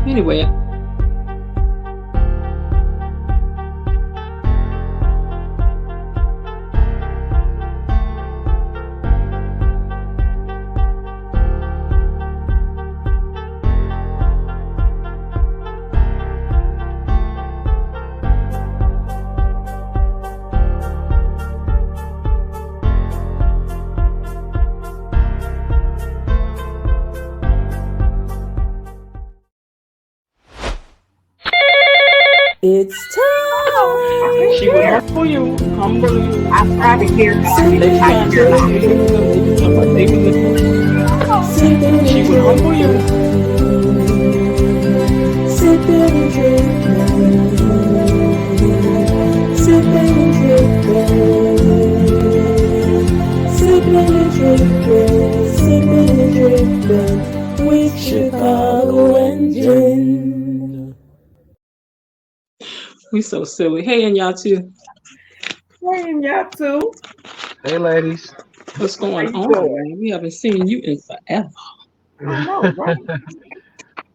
Anyway, It's time. she would humble you. I'm trying to hear She would humble you. Sipping and drinking. Sipping and drinking. Sipping and drinking. Sipping and drinking. With Shecago Redd Jen. We so silly. Hey, and y'all too. Hey, y'all too. Hey, ladies. What's going How you on, doing? man? We haven't seen you in forever. I know, right?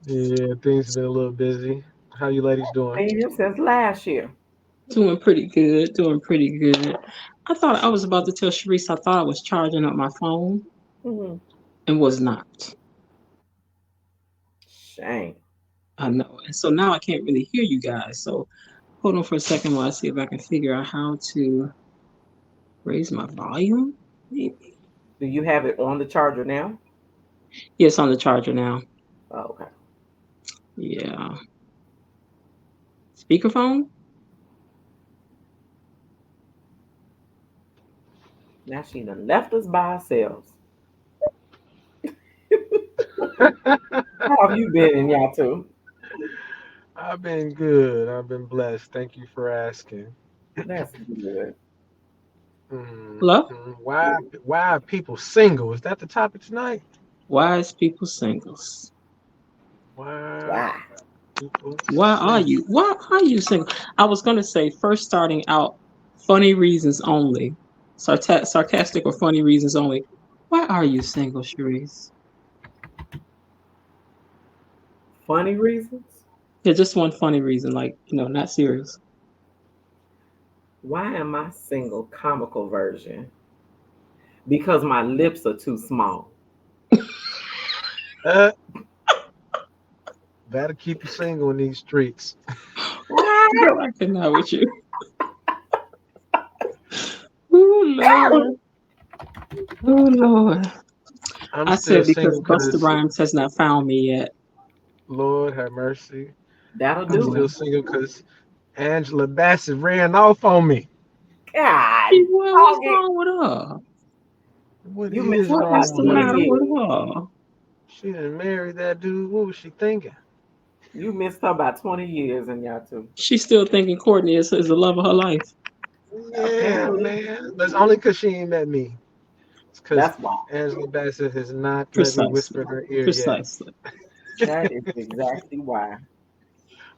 Yeah, things have been a little busy. How you ladies doing? Seen you since last year. Doing pretty good. Doing pretty good. I thought I was about to tell Sharice I thought I was charging up my phone Mm-hmm. and was not. Shame. I know. And so now I can't really hear you guys. So hold on for a second while I see if I can figure out how to raise my volume. Maybe. Do you have it on the charger now? Yes, on the charger now. Oh, okay. Yeah. Speakerphone? Now she done left us by ourselves. How have you been in y'all too? I've been good. I've been blessed. Thank you for asking. That's good. Hello? Why are people single? Is that the topic tonight? Why is people singles? Why Why? people Why are single? you? Why are you single? I was gonna say first starting out, funny reasons only, sarcastic or funny reasons only. Why are you single, Sharice? Funny reasons? Yeah, just one funny reason, like not serious. Why am I single? Comical version. Because my lips are too small. Uh, That'll keep you single in these streets. Girl, I cannot with you. Oh Lord, oh Lord. I'm I still said because single Busta because Rhymes has not found me yet. Lord have mercy. That'll I'm do still it. single because Angela Bassett ran off on me. God, What's dog it. wrong with her? What You missed is her What by is wrong the with 20 her? matter with years. her? She didn't marry that dude. What was she thinking? You missed her by 20 years in y'all too. She's still thinking Courtney is the love of her life. Yeah, Apparently. man. That's only because she ain't met me. It's because That's why. Angela Bassett has not let me whisper Precisely. in her ear yet. Precisely. That is exactly why.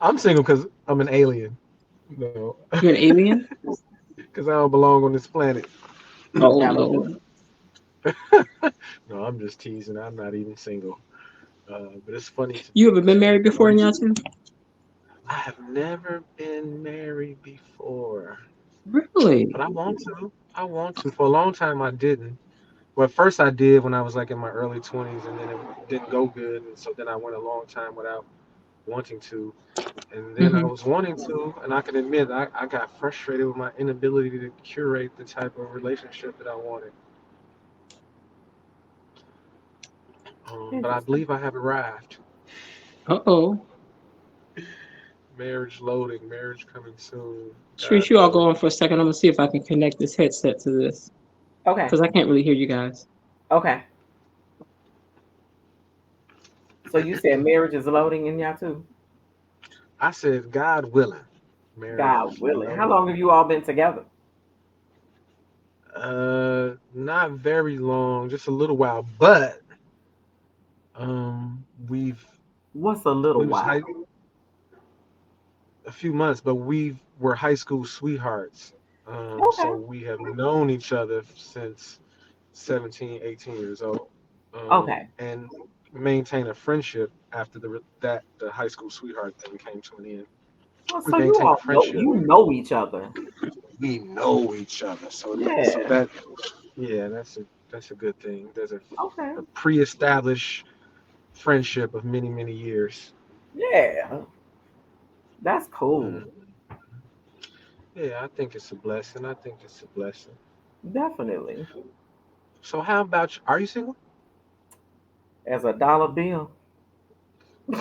I'm single because I'm an alien. No, You're an alien? because I don't belong on this planet. Oh That'll do. Lord. No, I'm just teasing. I'm not even single. But it's funny to You me ever been too. married before in y'all too? I have never been married before, but Really? I want to. I want to. For a long time, I didn't. Well, at first I did when I was like in my early 20s, and then it didn't go good, and so then I went a long time without wanting to. And then I Hmm. was wanting to, and I can admit I got frustrated with my inability to curate the type of relationship that I wanted. But I Interesting. believe I have arrived. Uh-oh. Marriage loading, marriage coming soon. Sharice, God you all go willing. on for a second. I'm gonna see if I can connect this headset to this. Okay. Because I can't really hear you guys. Okay. So you said marriage is loading in y'all too? I said, God willing, marriage God is willing. How long loading. have you all been together? Not very long, just a little while, but we've What's a little we was while? a few months, but we were high school sweethearts. Okay. So we have known each other since 17, 18 years old. Okay. And maintain a friendship after the high school sweetheart thing came to an end. Well, We so you maintain a all know friendship. you know each other. We know each other, so Yeah. that yeah, that's a good thing. There's Okay. a pre-established friendship of many many years. Yeah. That's cool. Mm. Yeah, I think it's a blessing. I think it's a blessing. Definitely. So how about you? Are you single? As a dollar bill.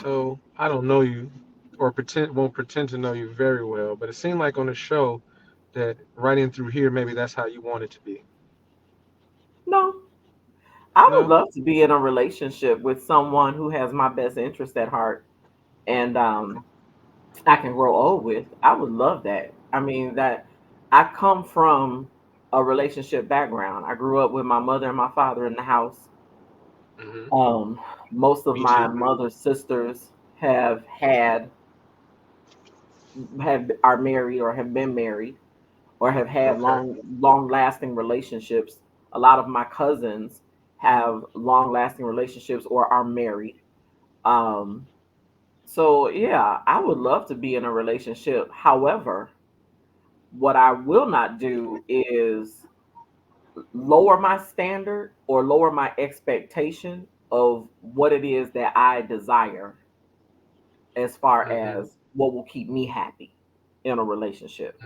So I don't know you, or won't pretend to know you very well, but it seemed like on the show that right in through here, maybe that's how you want it to be. No. I would No? love to be in a relationship with someone who has my best interest at heart and I can grow old with. I would love that. I mean that I come from a relationship background. I grew up with my mother and my father in the house. Hmm. Um, Most of Me my too. mother's sisters have are married or have been married or have had Okay. long lasting relationships. A lot of my cousins have long lasting relationships or are married. Um, so yeah, I would love to be in a relationship. However, what I will not do is lower my standard or lower my expectation of what it is that I desire as far Hmm. as what will keep me happy in a relationship.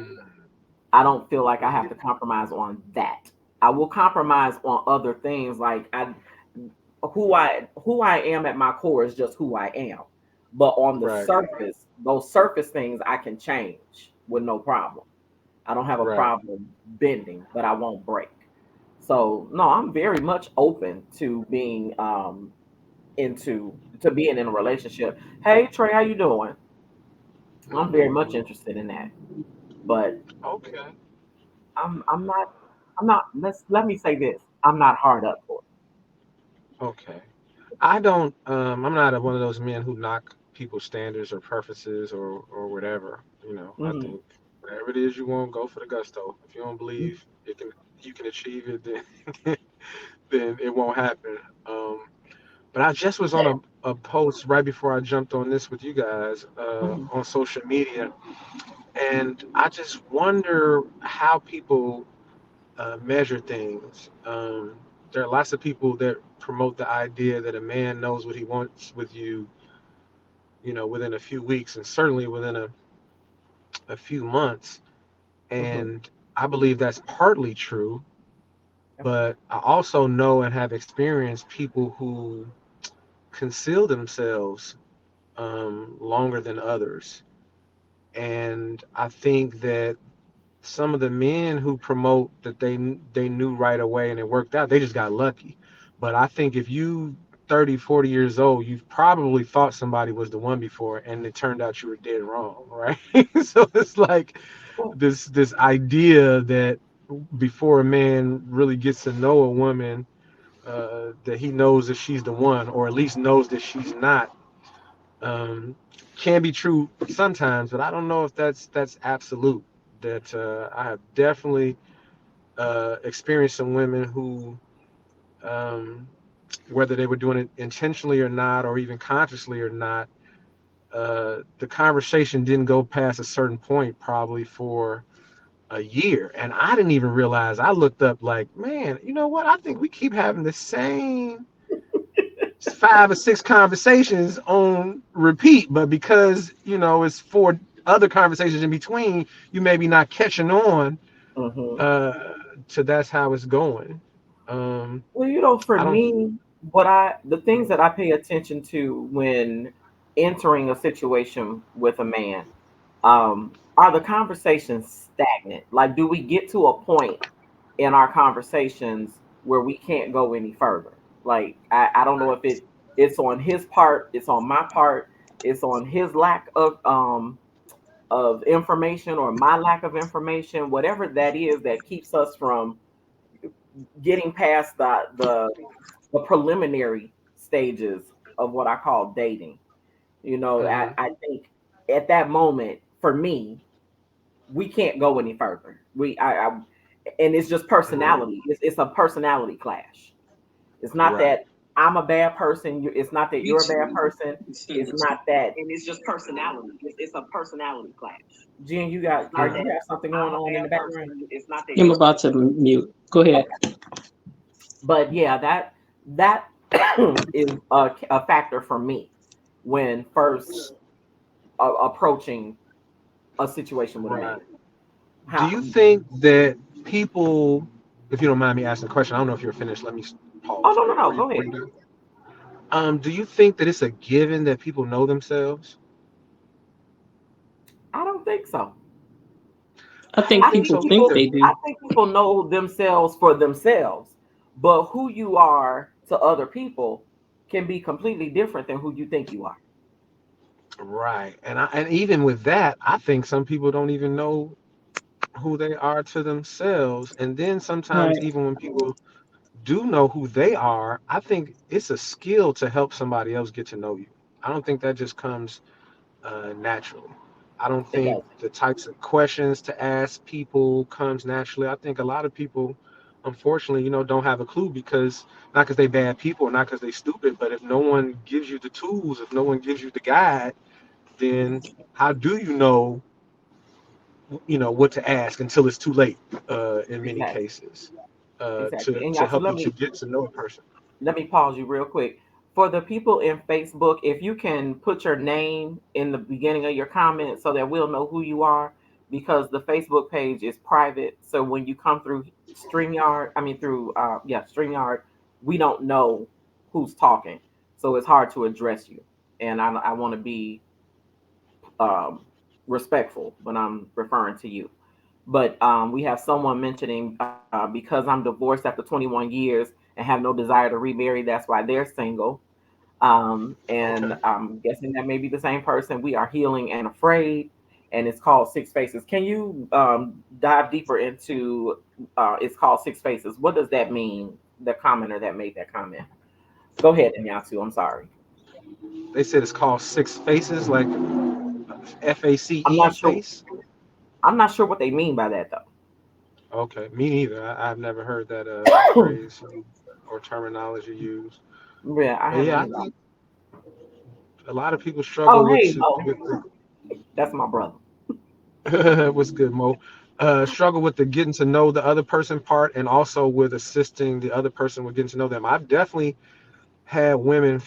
I don't feel like I have to compromise on that. I will compromise on other things like who I am at my core is just who I am. But on the Right. surface, those surface things I can change with no problem. I don't have a Right. problem bending, but I won't break. So no, I'm very much open to being to being in a relationship. Hey Trey, how you doing? I'm very much interested in that. But Okay. I'm not let me say this. I'm not hard up for Okay. I don't. I'm not one of those men who knock people's standards or preferences or whatever. I it. think whatever it is you want, go for the gusto. If you don't believe you can achieve it, then then it won't happen. Um, but I just was on a post right before I jumped on this with you guys Mhm. on social media, and I just wonder how people measure things. There are lots of people that promote the idea that a man knows what he wants with you, within a few weeks and certainly within a few months. Mhm. And I believe that's partly true, Okay. but I also know and have experienced people who conceal themselves longer than others. And I think that some of the men who promote that they knew right away and it worked out, they just got lucky. But I think if you 30, 40 years old, you've probably thought somebody was the one before and it turned out you were dead wrong, right? So it's like Cool. this idea that before a man really gets to know a woman, that he knows that she's the one, or at least knows that she's not, um, can be true sometimes, but I don't know if that's absolute. That I have definitely experienced some women who, um, whether they were doing it intentionally or not, or even consciously or not, the conversation didn't go past a certain point, probably for a year, and I didn't even realize. I looked up like, man, you know what? I think we keep having the same 5 or 6 conversations on repeat, but because it's 4 other conversations in between, you maybe not catching on Mhm. uh to that's how it's going. um Well, for I don't. me, the things that I pay attention to when entering a situation with a man, are the conversations stagnant? Like, do we get to a point in our conversations where we can't go any further? Like, I don't know if it's on his part, it's on my part, it's on his lack of information or my lack of information, whatever that is that keeps us from getting past the preliminary stages of what I call dating. Hmm. I think at that moment, for me, we can't go any further. And it's just Hmm. personality. It's a personality clash. It's not Right. that I'm a bad person. It's not that Me you're a bad too. person. It's not that. And it's just personality. It's a personality clash. Jen, It's are not you that have something going I'm a on in bad the background? person. It's not that I'm you're a about bad to person. mute. Go ahead. Okay. But yeah, that is a factor for me when first approaching a situation with a man. Right. Do How? you think that people, if you don't mind me asking a question, I don't know if you're finished. Let me Oh pause. no, no, no. Are you? Go Are ahead. you done? Do you think that it's a given that people know themselves? I don't think so. I I don't think I think think people so think people either. they I do. think people know themselves for themselves, but who you are to other people can be completely different than who you think you are. Right. And even with that, I think some people don't even know who they are to themselves. And then sometimes Right. even when people do know who they are, I think it's a skill to help somebody else get to know you. I don't think that just comes naturally. I don't It think does. the types of questions to ask people comes naturally. I think a lot of people, unfortunately, don't have a clue because not because they bad people or not because they stupid, but if no one gives you the tools, if no one gives you the guide, then how do what to ask until it's too late? In many Exactly. cases, Exactly. to And to Yasu, help you to get to know a person. let me pause you real quick. For the people in Facebook, if you can put your name in the beginning of your comment so that we'll know who you are, because the Facebook page is private. So when you come through StreamYard, I mean through StreamYard, we don't know who's talking. So it's hard to address you. And I want to be um, respectful when I'm referring to you. But we have someone mentioning because I'm divorced after 21 years and have no desire to remarry, that's why they're single. And Okay. I'm guessing that may be the same person. We are healing and afraid, and it's called Six Faces. Can you dive deeper into it's called Six Faces? What does that mean? The commenter that made that comment. Go ahead, Anyasu. I'm sorry. They said it's called Six Faces, like I'm FACE not sure. face. I'm not sure what they mean by that Okay, me neither. I've never heard that though. phrase or terminology used. Yeah, I But haven't yeah, I either. think a lot of people struggle Oh, with hey, Mo. with That's my brother. the what's good, Mo. Struggle with the getting to know the other person part, and also with assisting the other person with getting to know them. I've definitely had women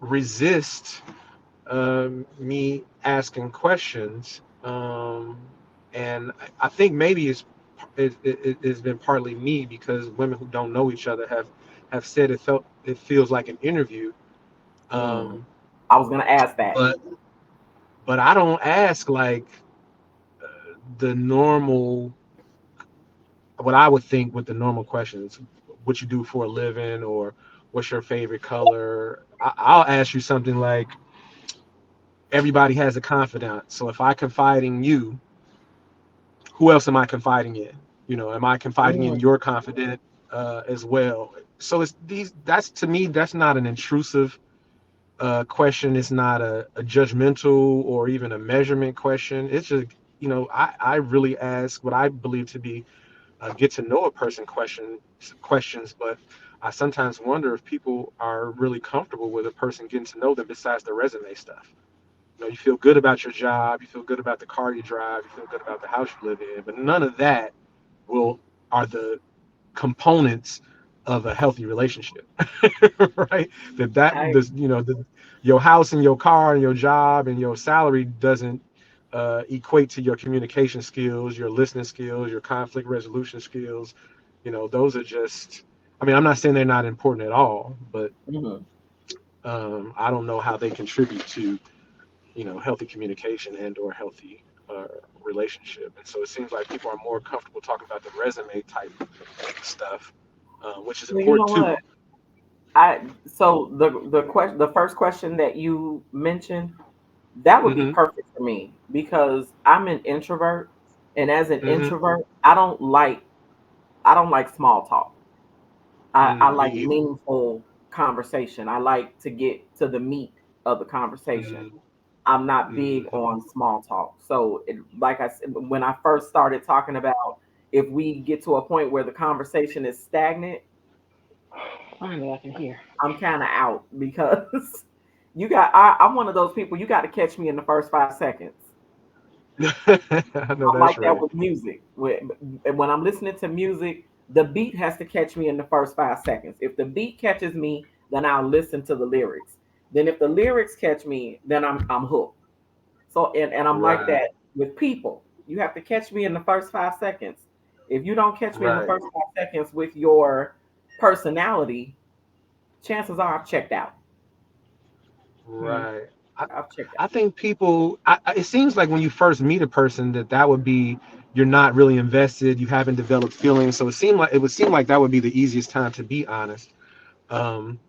resist me asking questions, and I think maybe it's been partly me because women who don't know each other have said it feels like an interview. Mm. Um, I was gonna ask that. but I don't ask like the normal what I would think with the normal questions, what you do for a living or what's your favorite color. I'll ask you something like everybody has a confidant. So if I confide in you, who else am I confiding in? Am I confiding Mm, in your confidant as well? So it's these. That's to me. That's not an intrusive question. It's not a judgmental or even a measurement question. It's just I really ask what I believe to be get to know a person questions, but I sometimes wonder if people are really comfortable with a person getting to know them besides the resume stuff. You feel good about your job, you feel good about the car you drive, you feel good about the house you live in, but none of that will are the components of a healthy relationship, right? That I this your house and your car and your job and your salary doesn't equate to your communication skills, your listening skills, your conflict resolution skills. Those are just. I mean, I'm not saying they're not important at all, but mhm. I don't know how they contribute to healthy communication and or healthy uh, relationship. And so it seems like people are more comfortable talking about the resume type stuff, which is Well, you know important too. what? I so the first question that you mentioned that would be Hmm. perfect for me because I'm an introvert, and as an Hmm. introvert, I don't like small talk. I Me like either. meaningful conversation. I like to get to the meat of the conversation. Hmm. I'm not big Hmm. on small talk. So, like I said, when I first started talking about if we get to a point where the conversation is stagnant, Finally, I can hear. I'm kind of out because I'm one of those people. You got to catch me in the first 5 seconds. I know I'm that's like that right. with music. When I'm listening to music, the beat has to catch me in the first 5 seconds. If the beat catches me, then I'll listen to the lyrics. Then if the lyrics catch me, then I'm hooked. So and I'm like Right, that with people. You have to catch me in the first 5 seconds. If you don't catch me in the right, first 5 seconds with your personality, chances are I've checked out. Hmm. right. I, I've checked I out. think people. It seems like when you first meet a person, that would be you're not really invested. You haven't developed feelings, so it would seem like that would be the easiest time to be honest. Um,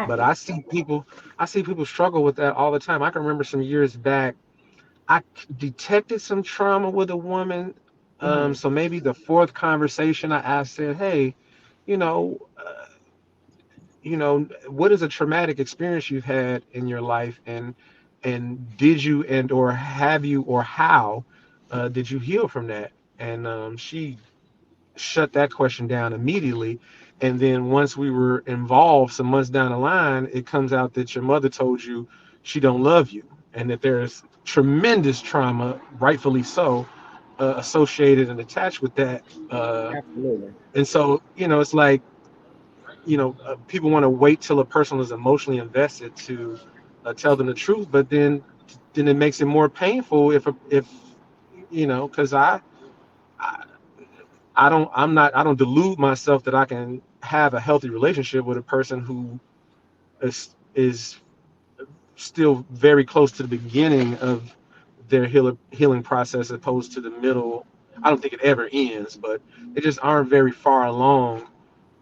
but Exactly. I see people struggle with that all the time. I can remember some years back, I detected some trauma with a woman. Hmm. So maybe the fourth conversation I asked, said, "Hey, you know, what is a traumatic experience you've had in your life, and did you and or have you or how did you heal from that?" And she shut that question down immediately. And then once we were involved some months down the line, it comes out that your mother told you she don't love you, and that there's tremendous trauma, rightfully so, associated and attached with that. Absolutely. And so, it's like, people want to wait till a person is emotionally invested to tell them the truth, but then it makes it more painful if because I I don't delude myself that I can have a healthy relationship with a person who is still very close to the beginning of their healing process, as opposed to the middle. I don't think it ever ends, but they just aren't very far along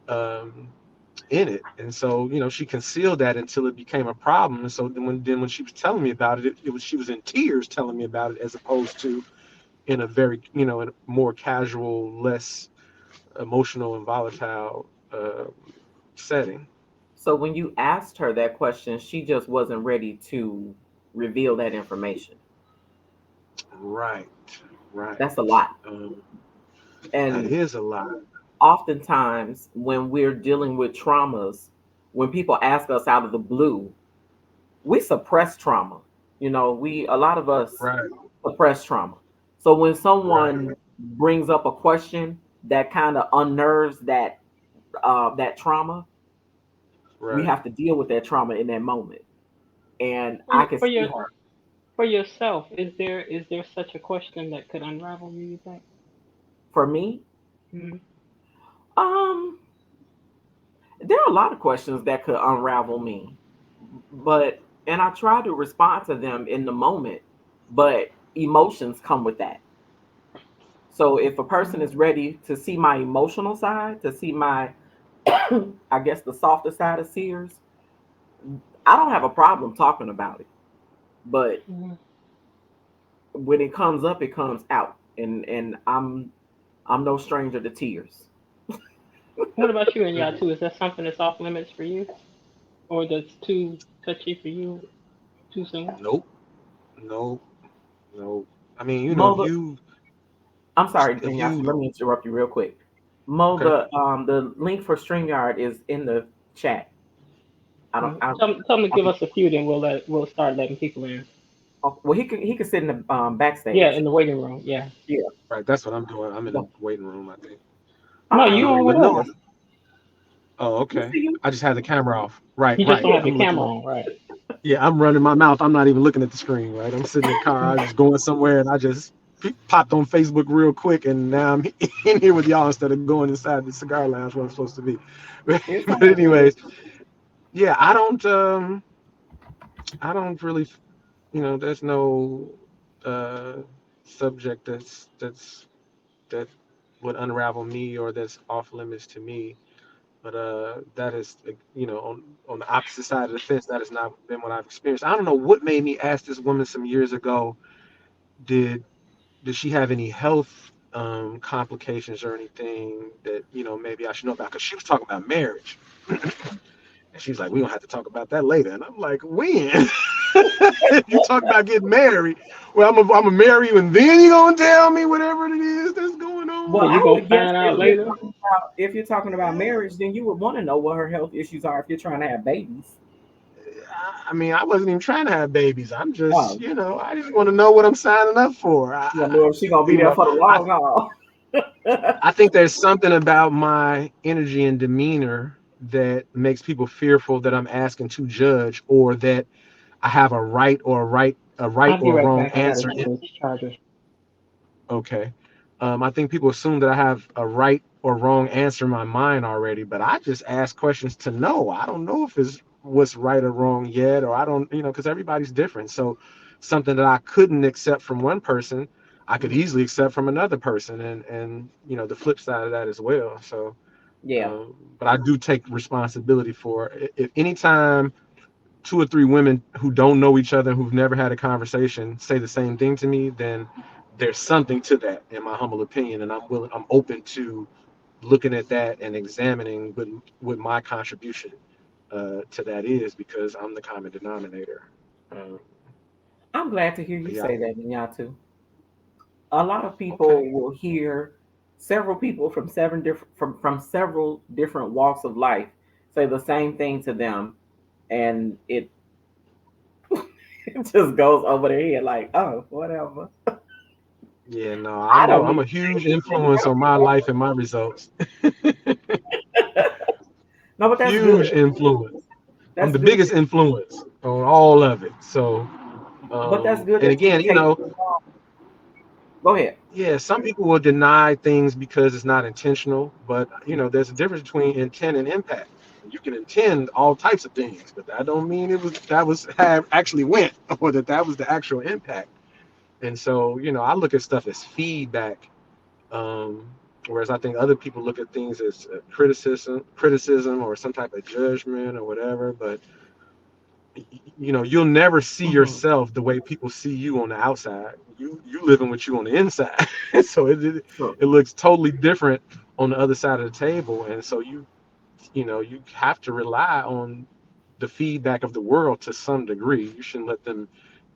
um, in it. And so, she concealed that until it became a problem. And so then when she was telling me about it, it was she was in tears telling me about it, as opposed to in a very, in a more casual, less emotional and volatile setting. So when you asked her that question, she just wasn't ready to reveal that information. Right, That's a right. lot. That And is a lot. oftentimes when we're dealing with traumas, when people ask us out of the blue, we suppress trauma. We a lot of us Right, suppress trauma. So when right, someone brings up a question that kind of unnerves that trauma, we right. have to deal with that trauma in that moment. And For I you, can for see your her. for yourself, is there such a question that could unravel you? You think? For me, Hmm. um, there are a lot of questions that could unravel me, but and I try to respond to them in the moment, but emotions come with that. So if a person Hmm. is ready to see my emotional side, to see my, I guess, the softer side of Sears, I don't have a problem talking about it. But Hmm. when it comes up, it comes out, and I'm no stranger to tears. What about you and y'all Mhm. too? Is that something that's off limits for you, or that's too touchy for you? Too soon? Nope, nope, nope. I mean, Mo, I'm sorry, if Ignacio, you, let me interrupt you real quick. Mo, okay, the link for StreamYard is in the chat. I don't. Mhm. Tell 'em to give us a few, then we'll start letting people in. Well, he can sit in the Yeah, backstage. in the waiting room. Yeah. Yeah. right, that's what I'm doing. I'm in the Well, waiting room, I think. No, you on But with no, us. oh, we okay. see you. I just had the camera off. Right, You just right. don't Yeah. have your I'm looking camera at. on, right? Yeah, I'm running my mouth. I'm not even looking at the screen. Right, I'm sitting in the car. I was going somewhere, and I just popped on Facebook real quick, and now I'm in here with y'all instead of going inside the cigar lounge where I'm supposed to be. It's But all good. anyways, yeah, I don't really, there's no uh, subject that would unravel me or that's off limits to me. But that is, on the opposite side of the fence. That has not been what I've experienced. I don't know what made me ask this woman some years ago. Did did she have any health complications or anything that maybe I should know about? Because she was talking about marriage, and she's like, "We don't have to talk about that later." And I'm like, "When?" You talk about getting married. Well, I'm gonna marry you, and then you gonna tell me whatever it is that's going Well, And you I gonna would guess find out later. if you're talking about marriage, then you would want to know what her health issues are if you're trying to have babies. I mean, I wasn't even trying to have babies. I'm just, Oh, I just want to know what I'm signing up for. you want to know if she gonna be You there know, for the I, long haul. I think there's something about my energy and demeanor that makes people fearful that I'm asking to judge or that I have a right I'll be or right wrong back. I gotta answer. change chargers. Okay. I think people assume that I have a right or wrong answer in my mind already, but I just ask questions to know. I don't know if it's what's right or wrong yet, or I don't, because everybody's different. So something that I couldn't accept from one person, I could easily accept from another person, and the flip side of that as well. So, Yeah. but I do take responsibility for if anytime two or three women who don't know each other, who've never had a conversation, say the same thing to me, then there's something to that, in my humble opinion, and I'm open to looking at that and examining what my contribution to that is, because I'm the common denominator. Uh, I'm glad to hear you but yeah, say that, Minyatu. A lot of okay, people will hear several people from from several different walks of life say the same thing to them, and it it just goes over their head like, oh, whatever. yeah, no, I don't I'm need a huge influence on my life and my results. no, but that's good. Huge influence. I'm That's the good. biggest influence on all of it. So, But that's good and that you again, take. Go ahead. yeah, some people will deny things because it's not intentional, but there's a difference between intent and impact. You can intend all types of things, but that don't mean that was have actually went or that was the actual impact. And so, I look at stuff as feedback, um, whereas I think other people look at things as criticism or some type of judgment or whatever. But you'll never see Hmm. yourself the way people see you on the outside. You living with you on the inside. So True. it looks totally different on the other side of the table. And so you have to rely on the feedback of the world to some degree. You shouldn't let them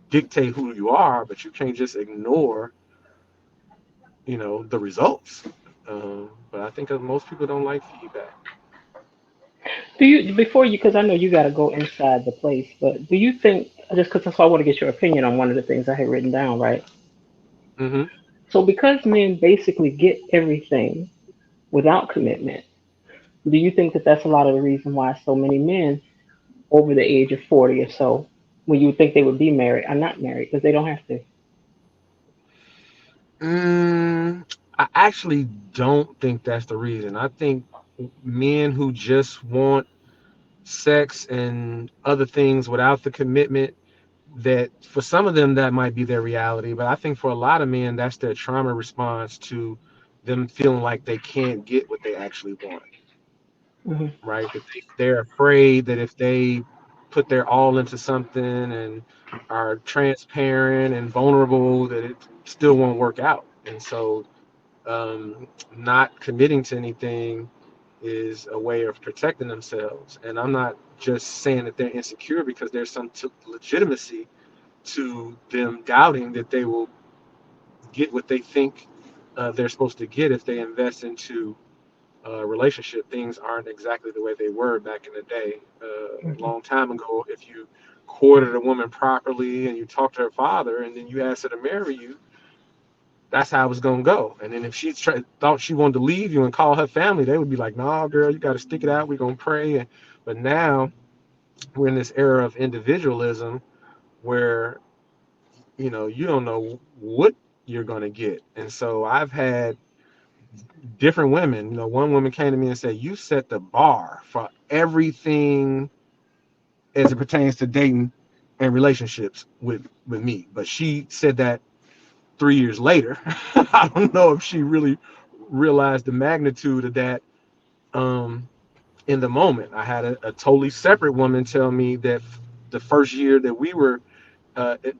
dictate who you are, but you can't just ignore the results. But I think that most people don't like feedback. Do you before you? Because I know you got to go inside the place. But do you think just because that's why I want to get your opinion on one of the things I had written down, right? Hmm. So because men basically get everything without commitment, do you think that that's a lot of the reason why so many men over the age of 40 or so, when you would think they would be married, are not married because they don't have to? I actually don't think that's the reason. I think men who just want sex and other things without the commitment, that for some of them that might be their reality, but I think for a lot of men that's their trauma response to them feeling like they can't get what they actually want. Hmm. Right, that they're afraid that if they put their all into something and are transparent and vulnerable, that it still won't work out. And so not committing to anything is a way of protecting themselves. And I'm not just saying that they're insecure, because there's some legitimacy to them doubting that they will get what they think they're supposed to get if they invest into a relationship. Things aren't exactly the way they were back in the day. A Hmm. long time ago, if you courted a woman properly and you talked to her father and then you asked her to marry you, that's how it was gonna go. And then if thought she wanted to leave you and call her family, they would be like, "Nah, girl, you got to stick it out. We're gonna pray." But now we're in this era of individualism where you don't know what you're gonna get. And so I've had different women. One woman came to me and said, "You set the bar for everything as it pertains to dating and relationships with me." But she said that 3 years later. I don't know if she really realized the magnitude of that um, in the moment. I had a totally separate woman tell me that the first year that we were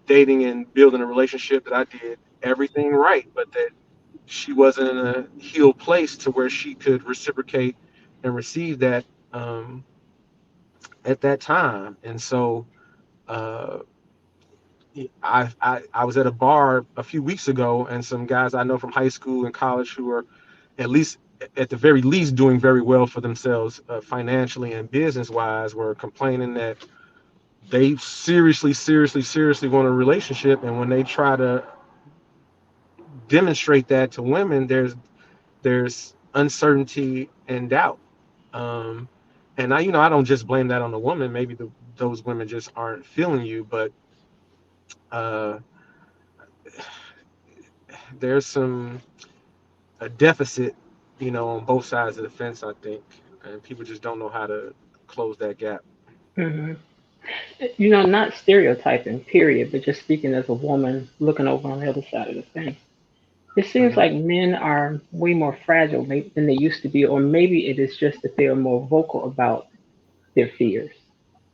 dating and building a relationship, that I did everything right, but that she wasn't in a healed place to where she could reciprocate and receive that um, at that time. And so uh, I was at a bar a few weeks ago, and some guys I know from high school and college who are at least at the very least doing very well for themselves financially and business wise, were complaining that they seriously want a relationship, and when they try to demonstrate that to women, there's uncertainty and doubt. Um, and I don't just blame that on the woman. Maybe those women just aren't feeling you, but uh, there's some a deficit, on both sides of the fence, I think, and people just don't know how to close that gap. Hmm. Not stereotyping, period, but just speaking as a woman looking over on the other side of the fence. It seems Hmm. like men are way more fragile than they used to be, or maybe it is just that they are more vocal about their fears.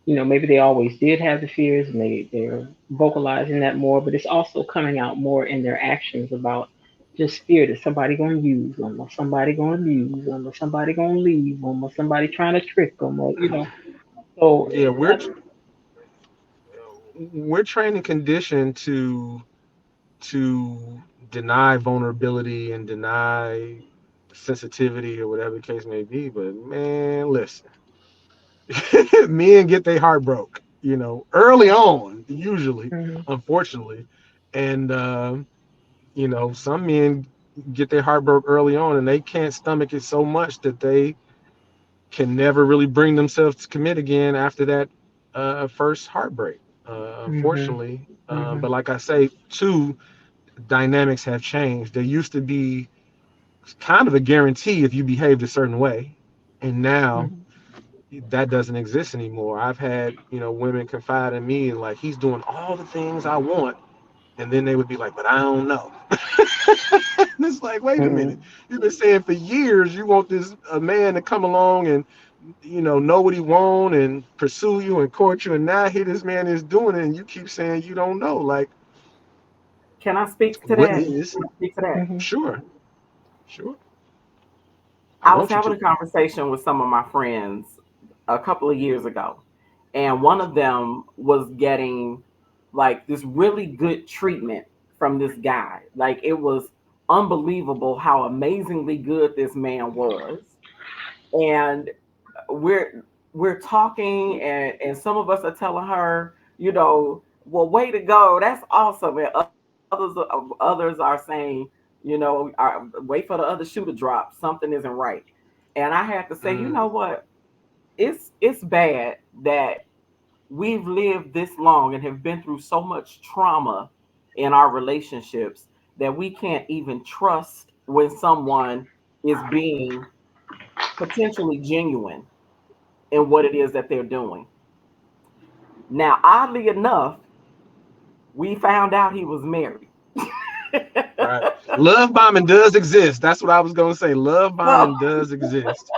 Maybe they always did have the fears and they're vocalizing that more, but it's also coming out more in their actions about just fear that somebody gonna use them, or somebody gonna abuse them, or somebody gonna leave them, or somebody trying to trick them, or. So Yeah, we're that's. we're trained and conditioned to deny vulnerability and deny sensitivity or whatever the case may be. But man, listen, men get their heart broke, early on, usually, Mhm, unfortunately. And, some men get their heart broke early on and they can't stomach it so much that they can never really bring themselves to commit again after that first heartbreak, mhm, unfortunately. But mhm, like I say, too, dynamics have changed. There used to be kind of a guarantee if you behaved a certain way. And now mhm, that doesn't exist anymore. I've had, women confide in me and like, he's doing all the things I want. And then they would be like, but I don't know. And it's like, wait a minute. mhm, You've been saying for years you want this a man to come along and, know what he want and pursue you and court you. And now here this man is doing it and you keep saying you don't know. Like, Can I speak to what that? is? Can I speak to that? mhm, Sure, sure. I I was want you having to. a conversation with some of my friends a couple of years ago, and one of them was getting like this really good treatment from this guy. Like it was unbelievable how amazingly good this man was. And we're talking, and some of us are telling her, well, way to go, that's awesome. And others are saying, wait for the other shoe to drop. Something isn't right. And I had to say, you know Mm, what? It's bad that we've lived this long and have been through so much trauma in our relationships that we can't even trust when someone is being potentially genuine in what it is that they're doing. Now, oddly enough, we found out he was married. right. Love bombing does exist. That's what I was gonna say. Love So bombing does exist.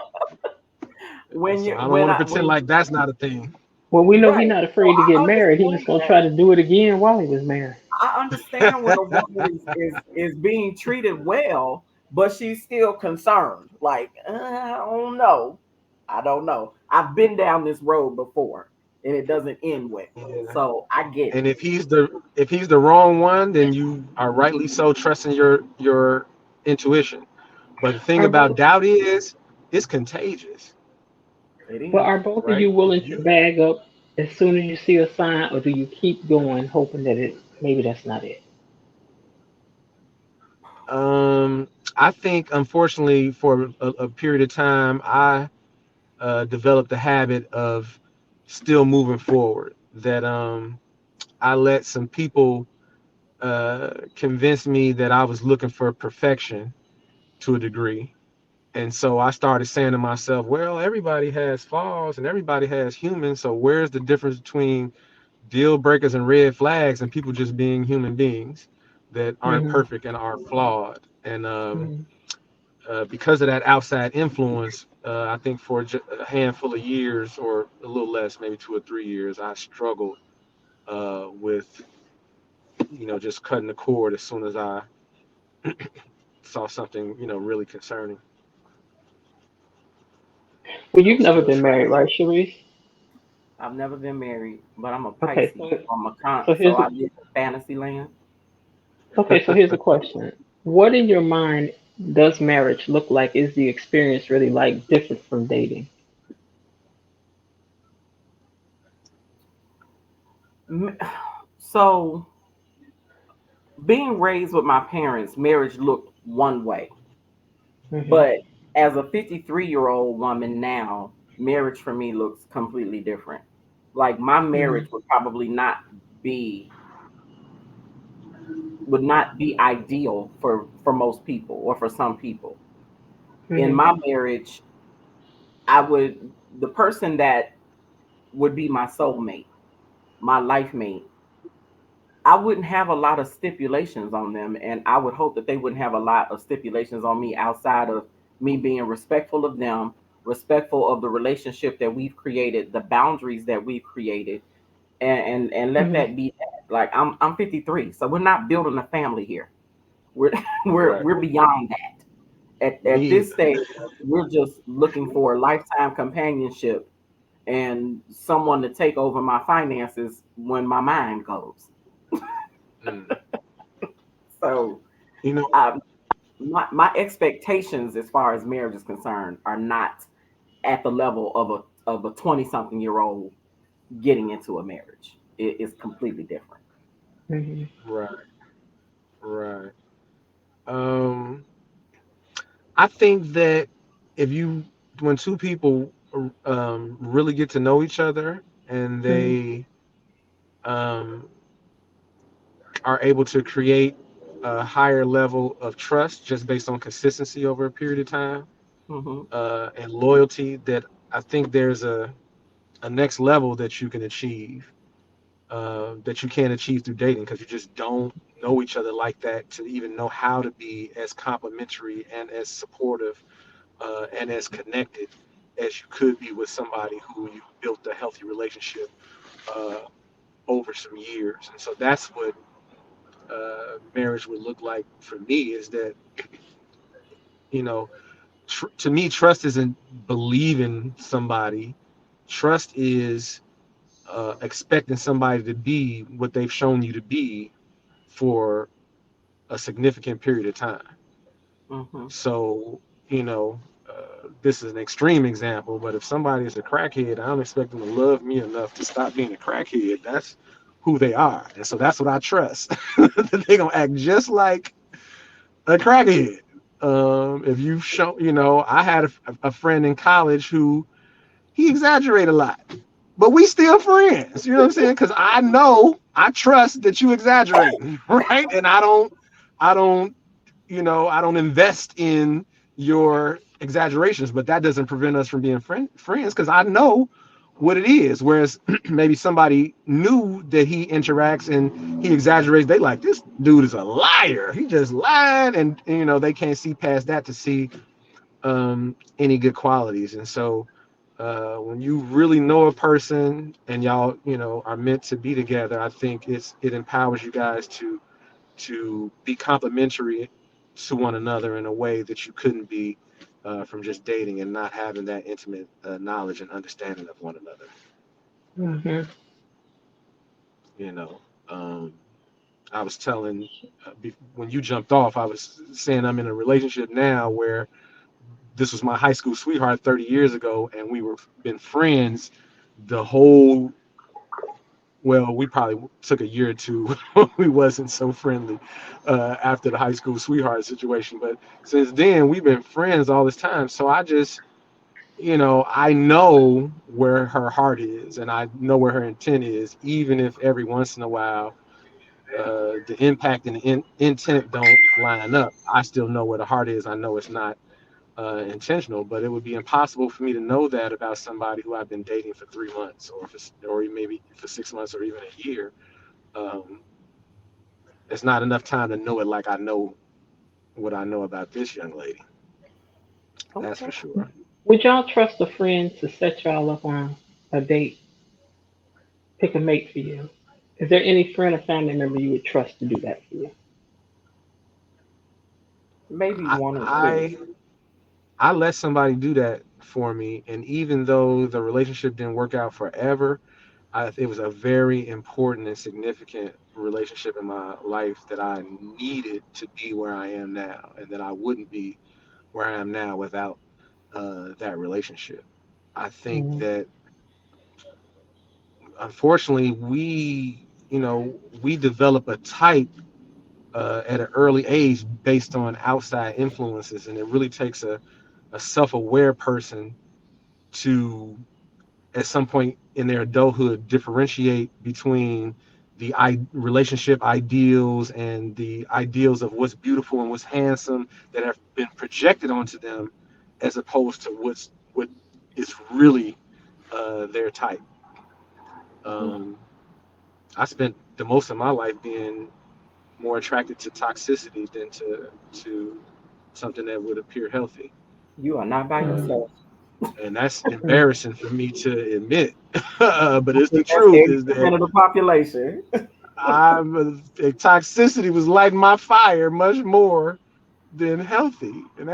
when So you I don't want to pretend when like that's not a thing. Well, we know he's right, not so afraid to get I married. He just understand gonna try that. to do it again while he was married. I understand when a woman is being treated well, but she's still concerned. Like, I don't know. I don't know. I've been down this road before, and it doesn't end well. Yeah. So I get And it. if he's the wrong one, then you are rightly so trusting your intuition. But the thing Are about both doubt is it's contagious, It but is. are both of right? you willing to You bag up as soon as you see a sign, or do you keep going hoping that maybe that's not it? um I think unfortunately for a period of time I developed the habit of still moving forward. That I let some people convince me that I was looking for perfection to a degree. And so I started saying to myself, well, everybody has flaws and everybody has humans. So where's the difference between deal breakers and red flags and people just being human beings that aren't Hmm. perfect and are flawed? And Hmm. because of that outside influence, I think for a handful of years or a little less, maybe 2 or 3 years, I struggled with, just cutting the cord as soon as I saw something, really concerning. Well, you've I'm never still been married, trying. right, Sharice? I've never been married, but I'm a Okay, Pisces. I'm a con, so so here's I a, live in fantasy land. okay, so here's a question. What in your mind? Does marriage look like? Is the experience really like different from dating? M- So, being raised with my parents, marriage looked one way. Mhm. But as a 53-year-old woman now, marriage for me looks completely different. Like my Mhm. marriage would probably not be would not be ideal for most people or for some people. In Mhm. my marriage, I would the person that would be my soulmate, my life mate, I wouldn't have a lot of stipulations on them, and I would hope that they wouldn't have a lot of stipulations on me outside of me being respectful of them, respectful of the relationship that we've created, the boundaries that we've created, and let Mhm. that be that. Like I'm 53, so we're not building a family here. We're we're Right. we're beyond that. At Me this either. stage, we're just looking for lifetime companionship and someone to take over my finances when my mind goes. Mm. So You know, um, my expectations as far as marriage is concerned are not at the level of a 20 something year old getting into a marriage. It is completely different. Mhm. right, right. Um, I think that if you, when two people really get to know each other and Mhm. they um, are able to create a higher level of trust just based on consistency over a period of time Hmm. and loyalty, that I think there's a next level that you can achieve that you can't achieve through dating because you just don't know each other like that to even know how to be as complimentary and as supportive and as connected as you could be with somebody who you built a healthy relationship uh, over some years. And so that's what marriage would look like for me is that, you know, to me, trust isn't believing somebody, trust is expecting somebody to be what they've shown you to be for a significant period of time. Hmm. So, you know, this is an extreme example, but if somebody is a crackhead, I don't expect them to love me enough to stop being a crackhead. That's who they are. And so that's what I trust. That they're going to act just like a crackhead. If you show, you know, I had a friend in college who he exaggerated a lot, but we still friends. You know what I'm saying? Because I know, I trust that you exaggerating, right? And I don't, you know, I don't invest in your exaggerations, but that doesn't prevent us from being friends because I know what it is. Whereas maybe somebody knew that he interacts and he exaggerates, they like this dude is a liar. He just lied, and you know they can't see past that to see any good qualities. And so when you really know a person and y'all, you know, are meant to be together, I think it empowers you guys to be complementary to one another in a way that you couldn't be from just dating and not having that intimate knowledge and understanding of one another. Mhm. You know, I was telling when you jumped off, I was saying I'm in a relationship now where this was my high school sweetheart 30 years ago, and we were been friends the whole. Well, we probably took a year or two. We wasn't so friendly after the high school sweetheart situation, but since then we've been friends all this time. So I just, you know, I know where her heart is, and I know where her intent is, even if every once in a while the impact and the intent don't line up. I still know where the heart is. I know it's not intentional, but it would be impossible for me to know that about somebody who I've been dating for 3 months, or maybe for 6 months, or even a year. Um, it's not enough time to know it like I know what I know about this young lady. That's Okay. for sure. Would y'all trust a friend to set y'all up on a date, pick a mate for you? Is there any friend or family member you would trust to do that for you? Maybe I, one or two. I I let somebody do that for me, and even though the relationship didn't work out forever, it was a very important and significant relationship in my life that I needed to be where I am now, and that I wouldn't be where I am now without that relationship. I think Mhm. that unfortunately we develop a type at an early age based on outside influences, and it really takes a self-aware person to at some point in their adulthood differentiate between the relationship ideals and the ideals of what's beautiful and what's handsome that have been projected onto them, as opposed to what is really their type. Um, I spent the most of my life being more attracted to toxicity than to something that would appear healthy, You are not by Mhm. yourself. and that's Mhm. embarrassing for me to admit. But I it's the think that's truth. Is that 80% of the population. toxicity was lighting my fire much more than healthy, and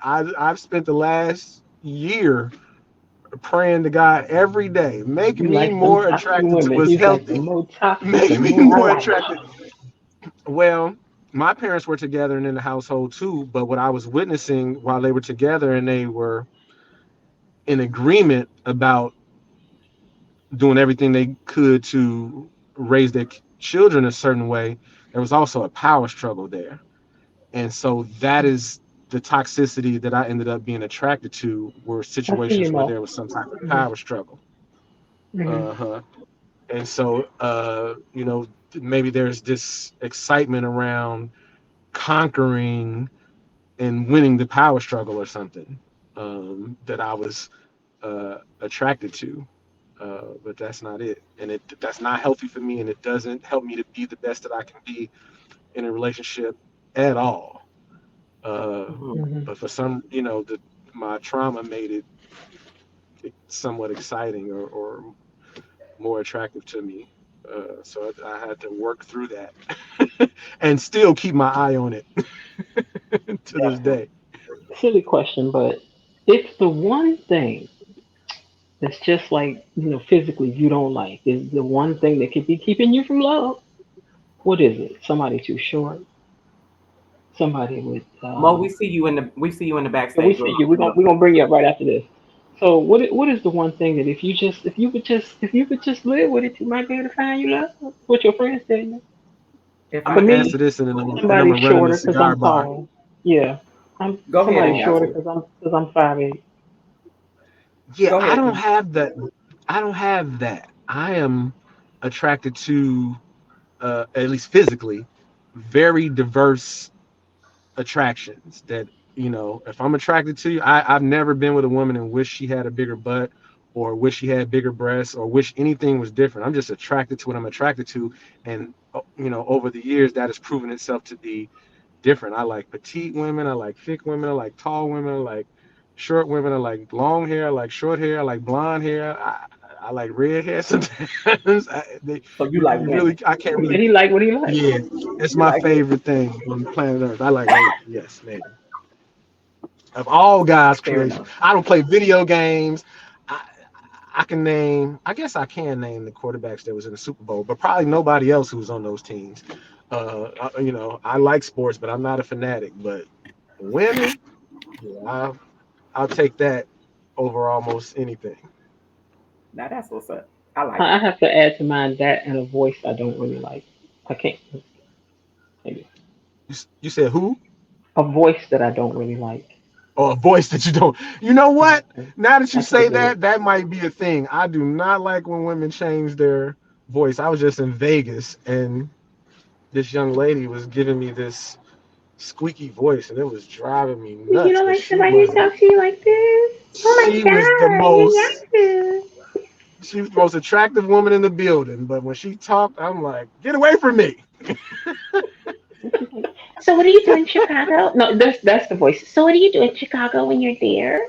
I've spent the last year praying to God every day, make You me like them more toxic attracted to women. what's He's like, the healthy, more toxic, the make me more I more like. attracted. Well, my parents were together and in the household too, but what I was witnessing while they were together and they were in agreement about doing everything they could to raise their children a certain way, there was also a power struggle there. And so that is the toxicity that I ended up being attracted to, were I see you situations where know. there was some type of Hmm. power struggle. Hmm. Uh-huh. And so maybe there's this excitement around conquering and winning the power struggle or something, that I was attracted to. But that's not it, and that's not healthy for me, and it doesn't help me to be the best that I can be in a relationship at all. Uh, Mhm. Hmm. but for some, my trauma made it somewhat exciting or more attractive to me. So I had to work through that and still keep my eye on it to this Definitely. day. Silly question, but it's the one thing that's just like, physically you don't like. Is the one thing that could be keeping you from love. What is it? Somebody too short? Somebody with Mo, we see you in the yeah, we backstage. see you. We're gonna bring you up right after this. So what is the one thing that if you could just live with it, you might be able to find you love? What your friends tell you? If I'm For I gonna could me, answer this, and I'm somebody gonna run in the shorter because cigar I'm bar. tall. Yeah, I'm go ahead somebody and shorter answer. because I'm 5'8". Yeah, Go I ahead. don't have that. I don't have that. I am attracted to, at least physically, very diverse attractions. That if I'm attracted to you, I've never been with a woman and wish she had a bigger butt, or wish she had bigger breasts, or wish anything was different. I'm just attracted to what I'm attracted to, and over the years that has proven itself to be different. I like petite women. I like thick women. I like tall women. I like short women. I like long hair. I like short hair. I like blonde hair. I like red hair sometimes. So you like women. I can't Yeah, really. he like what he like. Yeah, it's You my like women. favorite thing on planet Earth. I like women. Yes, man. Of all God's Fair creation, enough. I don't play video games. I, I can name. I guess I can name the quarterbacks that was in the Super Bowl, but probably nobody else who was on those teams. I like sports, but I'm not a fanatic. But women, yeah, I'll take that over almost anything. Now that's what's up. I like I it. have to add to mine that and a voice I don't really like. I can't. Maybe You said who? a voice that I don't really like. Or a voice that you don't. You know what? Now that you I can't say do that, it. that might be a thing. I do not like when women change their voice. I was just in Vegas, and this young lady was giving me this squeaky voice, and it was driving me You nuts don't because like somebody who talks to you like this? Oh my she was the god, most you she was the most attractive woman in the building. But when she talked, I'm like, get away from me. She's like, So what do you do in Chicago? No, that's the voice. So what do you do in Chicago when you're there?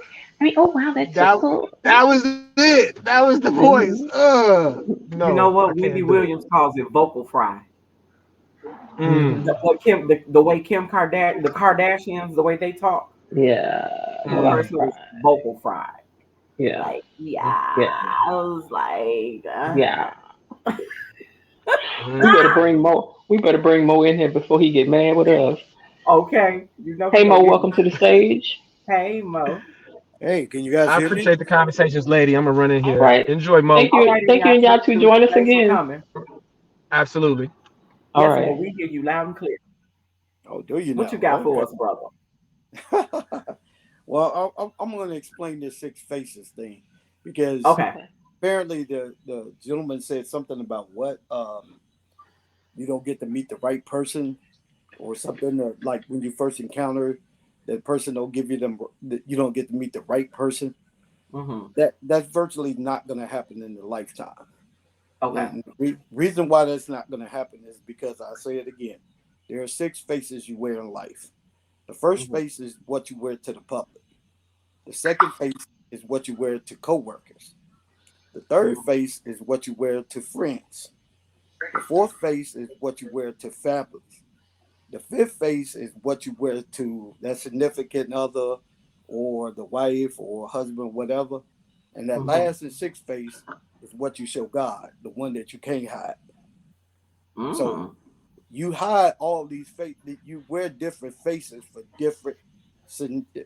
I mean, oh wow, that's so That cool. that was it. That was the voice. mm-hmm. You No, know I what? can't Wendy do it. Williams calls it vocal fry. Mm-hmm. Mm, The way Kim Kardashian, the Kardashians, the way they talk, Yeah, a that lot mm. of person pride. is vocal fried. Yeah. Like, yeah, Yeah. I was like, Yeah. We Mhm. better bring Mo. We better bring Mo in here before he get mad with us. okay, you know he Hey gonna Mo, get. welcome to the stage. Hey Mo. Hey, can you guys I hear me? appreciate the conversations, lady. I'm gonna run in All here. right, Right. Enjoy, Mo. Thank all you. right, Thank you, and y'all Ignacio. to join us Thanks for again. coming. Absolutely. All Yes, Mo, right. we hear you loud and clear. Oh, do you What you now? got for Okay. us, brother? Well, I'm going to explain this six faces thing because Okay. Okay. apparently the gentleman said something about what you don't get to meet the right person or something like when you first encounter that person don't give you them that you don't get to meet the right person. Mm-hmm. That's virtually not going to happen in the lifetime. Okay. And the reason why that's not going to happen is because I say it again. There are six faces you wear in life. The first Mm-hmm. face is what you wear to the public. The second face is what you wear to coworkers. The third Mm-hmm. face is what you wear to friends. The fourth face is what you wear to families. The fifth face is what you wear to that significant other or the wife or husband, whatever. And that Mm-hmm. last and sixth face is what you show God, the one that you can't hide. So Mm. you hide all these faces, you wear different faces for different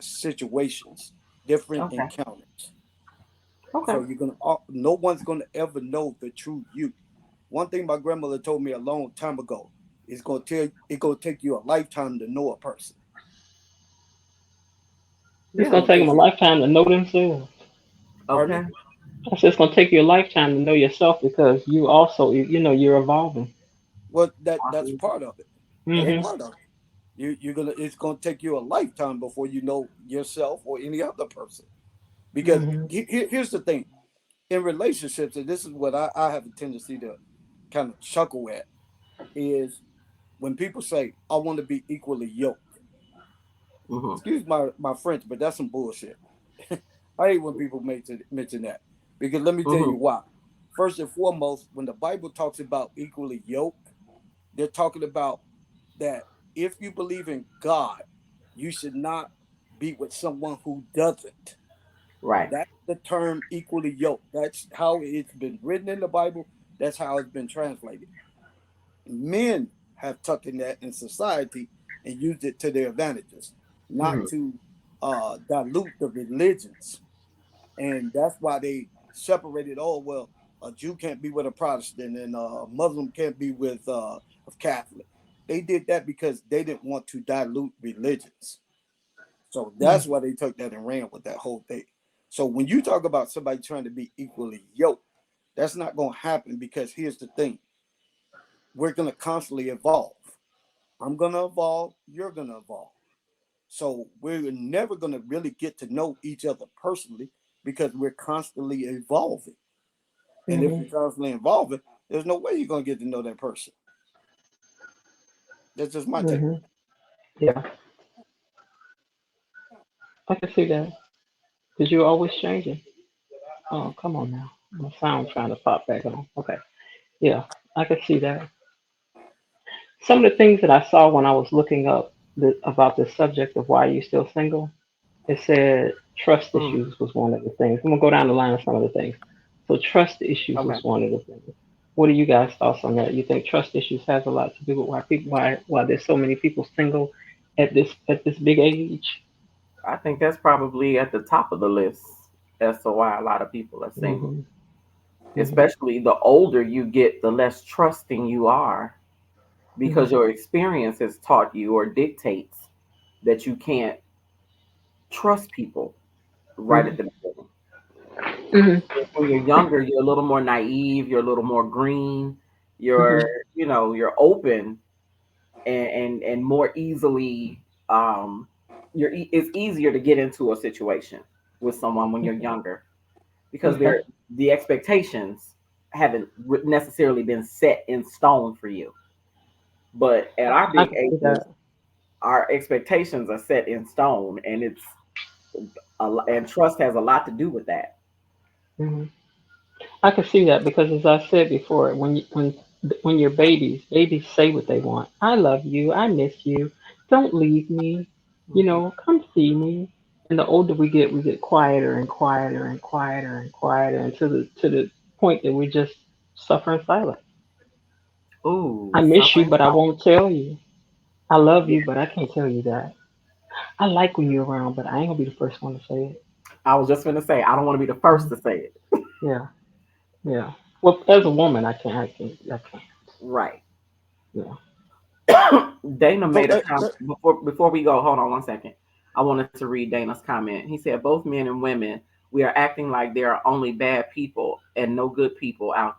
situations, different Okay. encounters. Okay. So you're gonna, no one's gonna ever know the true you. One thing my grandmother told me a long time ago is gonna take you a lifetime to know a person. It's It's Yeah. gonna gonna take them take a you. lifetime to know themselves. Pardon me. Okay. I said it's gonna take you a lifetime to know yourself because you also, you're evolving. Well, that's Awesome. part of it. That's Hmm. part of it. You're gonna. It's gonna take you a lifetime before you know yourself or any other person. Because Hmm. here's the thing: in relationships, and this is what I have a tendency to kind of chuckle at, is when people say, "I want to be equally yoked." Mm-hmm. Excuse my French, but that's some bullshit. I hate when people mention that because let me tell you Mm-hmm. why. First and foremost, when the Bible talks about equally yoked, they're talking about that if you believe in God, you should not be with someone who doesn't. Right. That's the term equally yoked. That's how it's been written in the Bible. That's how it's been translated. Men have taken that in society and used it to their advantages, Mm-hmm. not to dilute the religions. And that's why they separated. Oh well, a Jew can't be with a Protestant, and a Muslim can't be with a Catholic. They did that because they didn't want to dilute religions. So that's why they took that and ran with that whole thing. So when you talk about somebody trying to be equally yoked, that's not going to happen because here's the thing: we're going to constantly evolve. I'm going to evolve. You're going to evolve. So we're never going to really get to know each other personally because we're constantly evolving. And if Hmm. you're constantly evolving, there's no way you're going to get to know that person. That's just my take. Hmm. Yeah, I can see that because you're always changing. Oh, come on now. My sound trying to pop back on. Okay. Yeah, I can see that. Some of the things that I saw when I was looking up about the subject of why you still single, it said trust Mm-hmm. issues was one of the things. I'm gonna go down the line of some of the things. So trust issues Okay. was one of the things. What are you guys' thoughts on that? You think trust issues has a lot to do with why there's so many people single at this big age? I think that's probably at the top of the list as to why a lot of people are single. Hmm. Hmm. Especially the older you get, the less trusting you are Hmm. because your experience has taught you or dictates that you can't trust people right at Hmm. the beginning. Hmm. When you're younger, you're a little more naive, you're a little more green, you're Hmm. you're open and more easily it's easier to get into a situation with someone when you're younger because Okay. the expectations haven't necessarily been set in stone for you. But at our I big can see ages, that. our expectations are set in stone, and and trust has a lot to do with that. Hmm. I can see that because, as I said before, when you're babies say what they want. I love you. I miss you. Don't leave me. Hmm. Come see me. And the older we get quieter and quieter and quieter and quieter, and to the point that we just suffer in silence. Ooh, I miss you, suffering. but I won't tell you. I love Yeah, you, but I can't tell you that. I like when you're around, but I ain't gonna be the first one to say it. I was just gonna say I don't want to be the first Mhm. to say it. Yeah, yeah. Well, as a woman, I can't. Right. Yeah. Dana So made a comment before we go. Hold on 1 second. I wanted to read Dana's comment. He said, "Both men and women, we are acting like there are only bad people and no good people out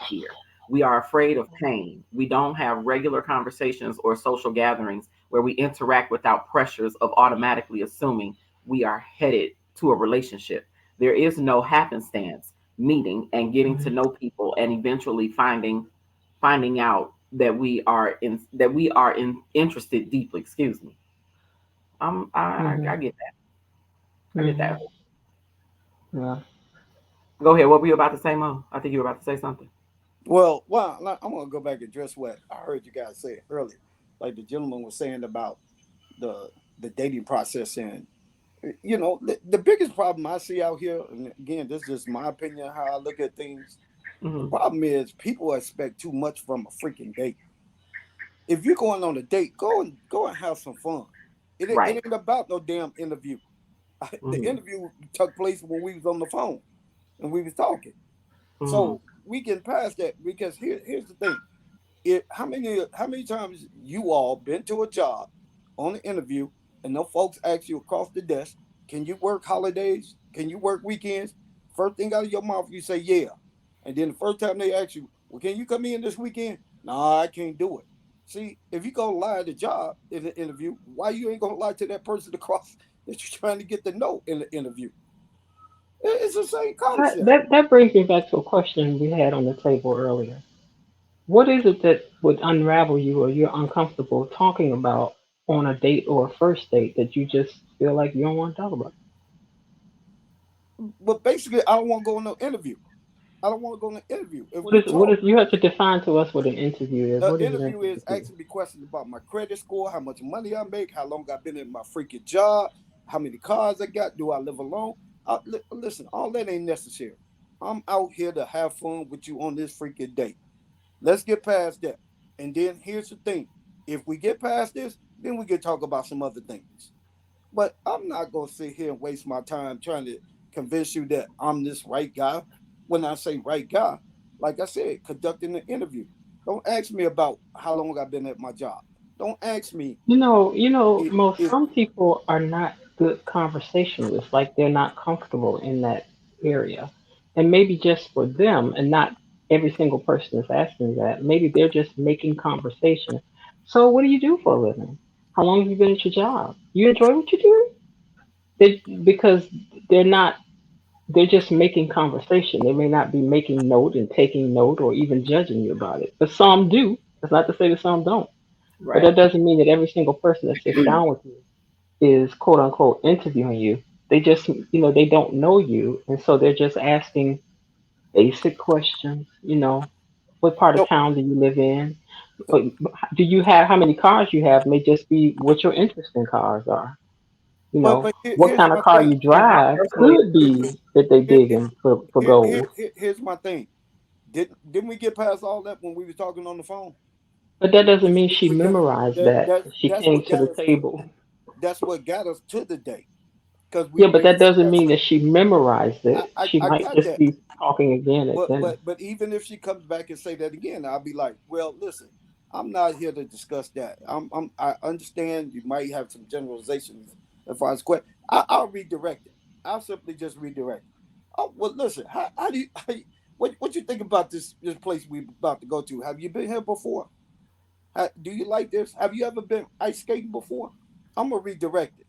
here. We are afraid of pain. We don't have regular conversations or social gatherings where we interact without pressures of automatically assuming we are headed to a relationship. There is no happenstance meeting and getting to Mhm. know people and eventually finding out that we are interested deeply. Excuse me. I Mhm. get that. I get that. Mhm. Yeah. Go ahead. What were you about to say, Mo? I think you were about to say something. well, I'm gonna go back and address what I heard you guys say earlier. Like the gentleman was saying about the the dating process, and the biggest problem I see out here, and again, this is just my opinion how I look at things. The Hmm. problem is people expect too much from a freaking date. If you're going on a date, go and have some fun. It Right. ain't about no damn interview. The Hmm. interview took place when we was on the phone and we was talking. Hmm. So we get past that because here's the thing. How many times you all been to a job on an interview and no folks ask you across the desk, can you work holidays? Can you work weekends? First thing out of your mouth, you say yeah. And then the first time they ask you, well, can you come in this weekend? Nah, I can't do it. See, if you gonna lie at the job in the interview, why you ain't gonna lie to that person across that you're trying to get to know in the interview? It's the same concept. That brings me back to a question we had on the table earlier. What is it that would unravel you or you're uncomfortable talking about on a date or a first date that you just feel like you don't want to talk about? But basically, I don't want to go on no interview. I don't want to go on an interview. If What we is talk, you have to define to us what an interview is? the What is an interview is interview? asking me questions about my credit score, how much money I make, how long I've been in my freaking job, how many cars I got, do I live alone? Listen, all that ain't necessary. I'm out here to have fun with you on this freaking date. Let's get past that. And then here's the thing. If we get past this, then we can talk about some other things. But I'm not gonna sit here and waste my time trying to convince you that I'm this right guy. When I say right guy, like I said, conducting an interview. Don't ask me about how long I've been at my job. Don't ask me if, Most if some people are not good conversationalists, like they're not comfortable in that area. And maybe just for them, and not every single person is asking that, maybe they're just making conversation. So, what do you do for a living? How long have you been at your job? You enjoy what you do? Because they're not, they're just making conversation. They may not be making note and taking note or even judging you about it. But some do. That's not to say that some don't. But Right. that doesn't mean that every single person that sits down with you is quote unquote interviewing you. They just, they don't know you. And so they're just asking basic questions. What part of no, town do you live in? What- Do you have how many cars you have? May just be what your interest in cars are. but What here's kind of my car thing. you And I drive personally, could be that they Here, digging for gold. here's my thing. Didn't we get past all that when we were talking on the phone? But that doesn't mean she Because memorized that that. that's She that's came what to got the us. table. That's what got us to the date. Because Yeah, but we that doesn't discussed. mean that she memorized I, it. I She I might got just that. be talking again at dinner. But even if she comes back and say that again, I'll be like, well, listen, I'm not here to discuss that. I understand you might have some generalizations as far as question. I'll redirect it. I'll simply just redirect it. Oh well, listen. How do you what you think about this place we about to go to? Have you been here before? Do you like this? Have you ever been ice skating before? I'm gonna redirect it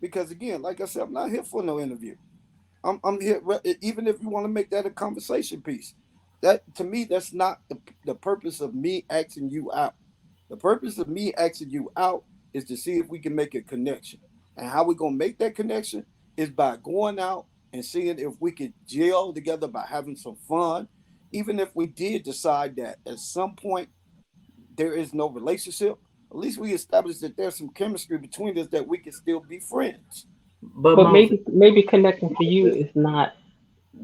because again, like I said, I'm not here for no interview. I'm here. Even if you want to make that a conversation piece, that to me, that's not the purpose of me asking you out. The purpose of me asking you out is to see if we can make a connection. And how we gonna make that connection is by going out and seeing if we could gel together by having some fun. Even if we did decide that at some point there is no relationship, at least we established that there's some chemistry between us that we can still be friends. But But Moses, maybe connecting for you is not.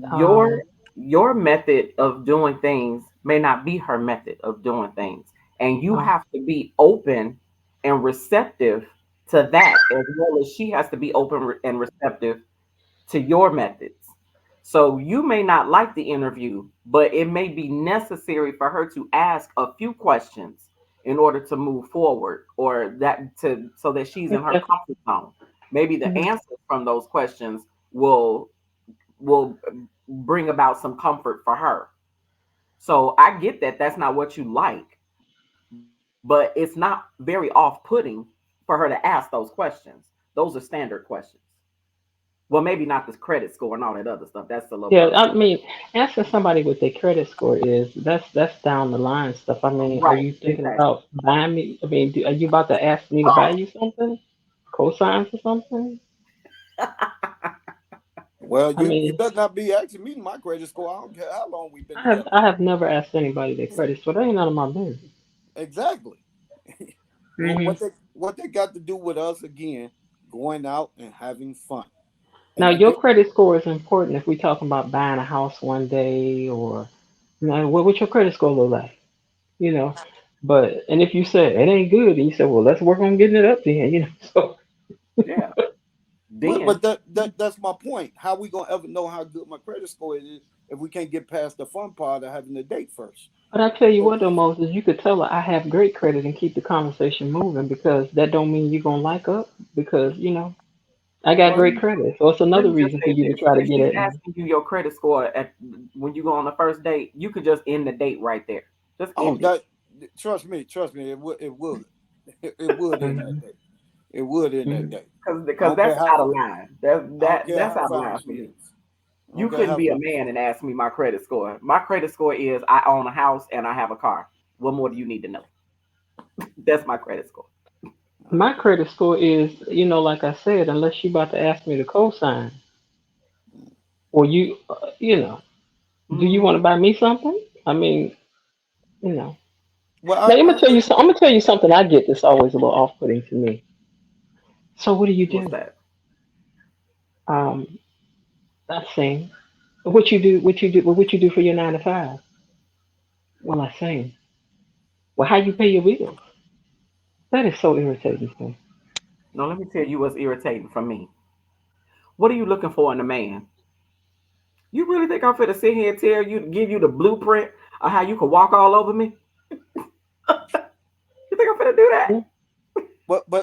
your Um, your method of doing things may not be her method of doing things, and you uh, have to be open and receptive to that, as well as she has to be and receptive to your methods. So you may not like the interview, but it may be necessary for her to ask a few questions in order to move forward, or that to so that she's in her okay. comfort zone. Maybe the Mhm. answers from those questions will bring about some comfort for her. So I get that that's not what you like, but it's not very off-putting for her to ask those questions. Those are standard questions. Well, maybe not this credit score and all that other stuff. That's a little Yeah, personal. I mean, asking somebody what their credit score is, that's down the line stuff. I mean, are Right, you thinking exactly. about buying me? I mean, are you about to ask me to buy you something? Cosign for something? Well, I you mean, better not be asking me my credit score. I don't care how long we've been together. I have never asked anybody their credit score. That ain't none of my business. Exactly. Hmm. What they got to do with us again, going out and having fun. Now, And I your get credit score is important if we talking about buying a house one day, or what your credit score look like, you know. But and if you say it ain't good, and you say, well, let's work on getting it up then, you know. So, Yeah. but Then that's my point. How we gonna ever know how good my credit score is if we can't get past the fun part of having a date first? but I tell you So what, though, Moses, you could tell her I have great credit and keep the conversation moving because that don't mean you're gonna like up because I got well, great credit, so it's let another me just reason for say you to this: try to if get she's at me. asking you your credit score at when you go on the first date, you could just end the date right there. Just oh, end it. that trust me, it would in that Hmm. day. It would in that Hmm. day. I Because don't care that's how out of line. That I don't that care that's how out of fine line she for me. is. I don't You care couldn't how be a fine she man is. and ask me my credit score. My credit score is I own a house and I have a car. What more do you need to know? That's my credit score. My credit score is, like I said, unless you about to ask me to co-sign or do you want Hmm. to buy me something? I mean, you know. Well, Now I'm gonna tell you something I get that's always a little off-putting to me. So what do you What's do? that? Um, I sing. What you do for your 9 to 5? Well, I sing. Well, how you pay your bills? That is so irritating to me. No, let me tell you what's irritating for me. What are you looking for in a man? You really think I'm finna sit here and tell you, give you the blueprint of how you can walk all over me? You think I'm finna do that? Yeah.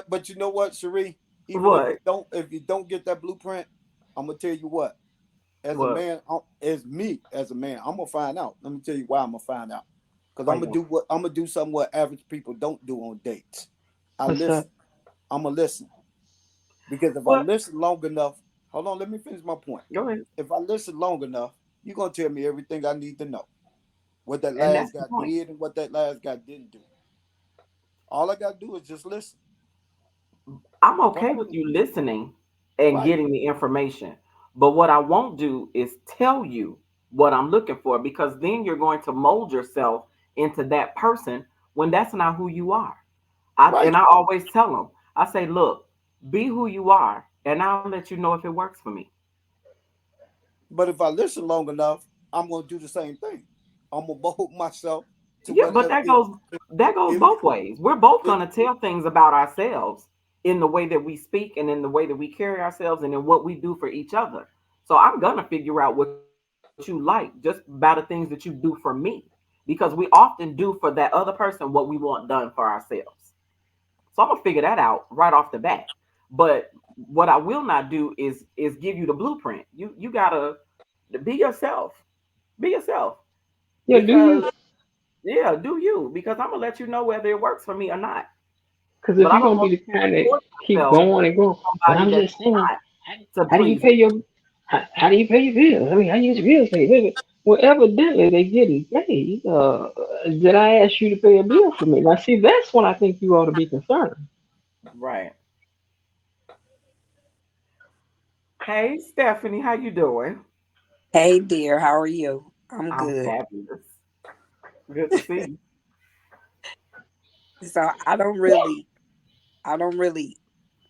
but you know what, Cherie? Even What? if you don't get that blueprint, I'm gonna tell you what. As a What? man, as me as a man, I'm gonna find out. Let me tell you why I'm gonna find out. Because Why you want? I'm gonna do something what average people don't do on dates. I What's that? listen. I'm gonna listen because if I What? listen long enough, hold on, let me finish my point. Go ahead. If I listen long enough, you're gonna tell me everything I need to know. What that And last that's the guy point. did and what that last guy didn't do. All I gotta do is just listen. I'm That's okay all. with you listening and Right. getting the information. But what I won't do is tell you what I'm looking for, because then you're going to mold yourself into that person when that's not who you are. And Right. I always tell them, I say, look, be who you are, and I'll let you know if it works for me. But if I listen long enough, I'm gonna do the same thing. I'm gonna mold myself to Yeah, what but that goes if both ways. We're both if going to tell things about ourselves in the way that we speak and in the way that we carry ourselves and in what we do for each other. So I'm going to figure out what you like just by the things that you do for me, because we often do for that other person what we want done for ourselves. So I'm gonna figure that out right off the bat. But what I will not do is give you the blueprint. You gotta be yourself. Be yourself. Yeah, do Because you? yeah, do you? Because I'm gonna let you know whether it works for me or not. Because But if I you're don't gonna be want the to kind that force keep myself going and going, on well, somebody I'm that's just saying, not to how do you please pay me. how do you pay your bills? I mean, how you get your bills paid? Well, evidently they getting paid. Did I ask you to pay a bill for me? Now, see, that's when I think you ought to be concerned. Right. Hey, Stephanie, how you doing? Hey dear, how are you? I'm I'm good. fabulous. Good to see you. So I don't really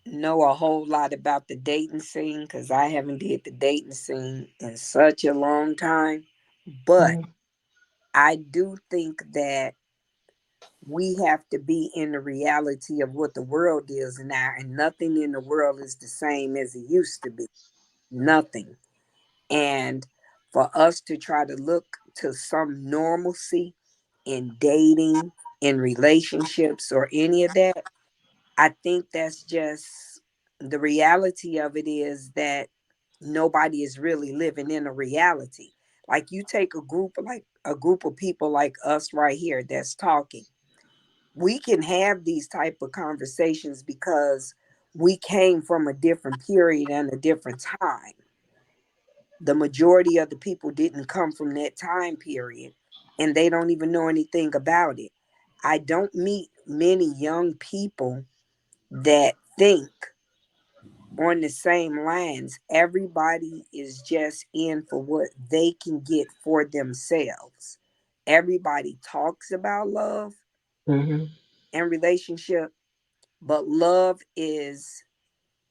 know a whole lot about the dating scene because I haven't did the dating scene in such a long time. But Mhm. I do think that we have to be in the reality of what the world is now, and nothing in the world is the same as it used to be. Nothing. And for us to try to look to some normalcy in dating, in relationships, or any of that, I think that's just the reality of it is that nobody is really living in a reality. Like you take a group of people like us right here that's talking. We can have these type of conversations because we came from a different period and a different time. The majority of the people didn't come from that time period and they don't even know anything about it. I don't meet many young people that think on the same lines. Everybody is just in for what they can get for themselves. Everybody talks about love Mhm. and relationship, but love is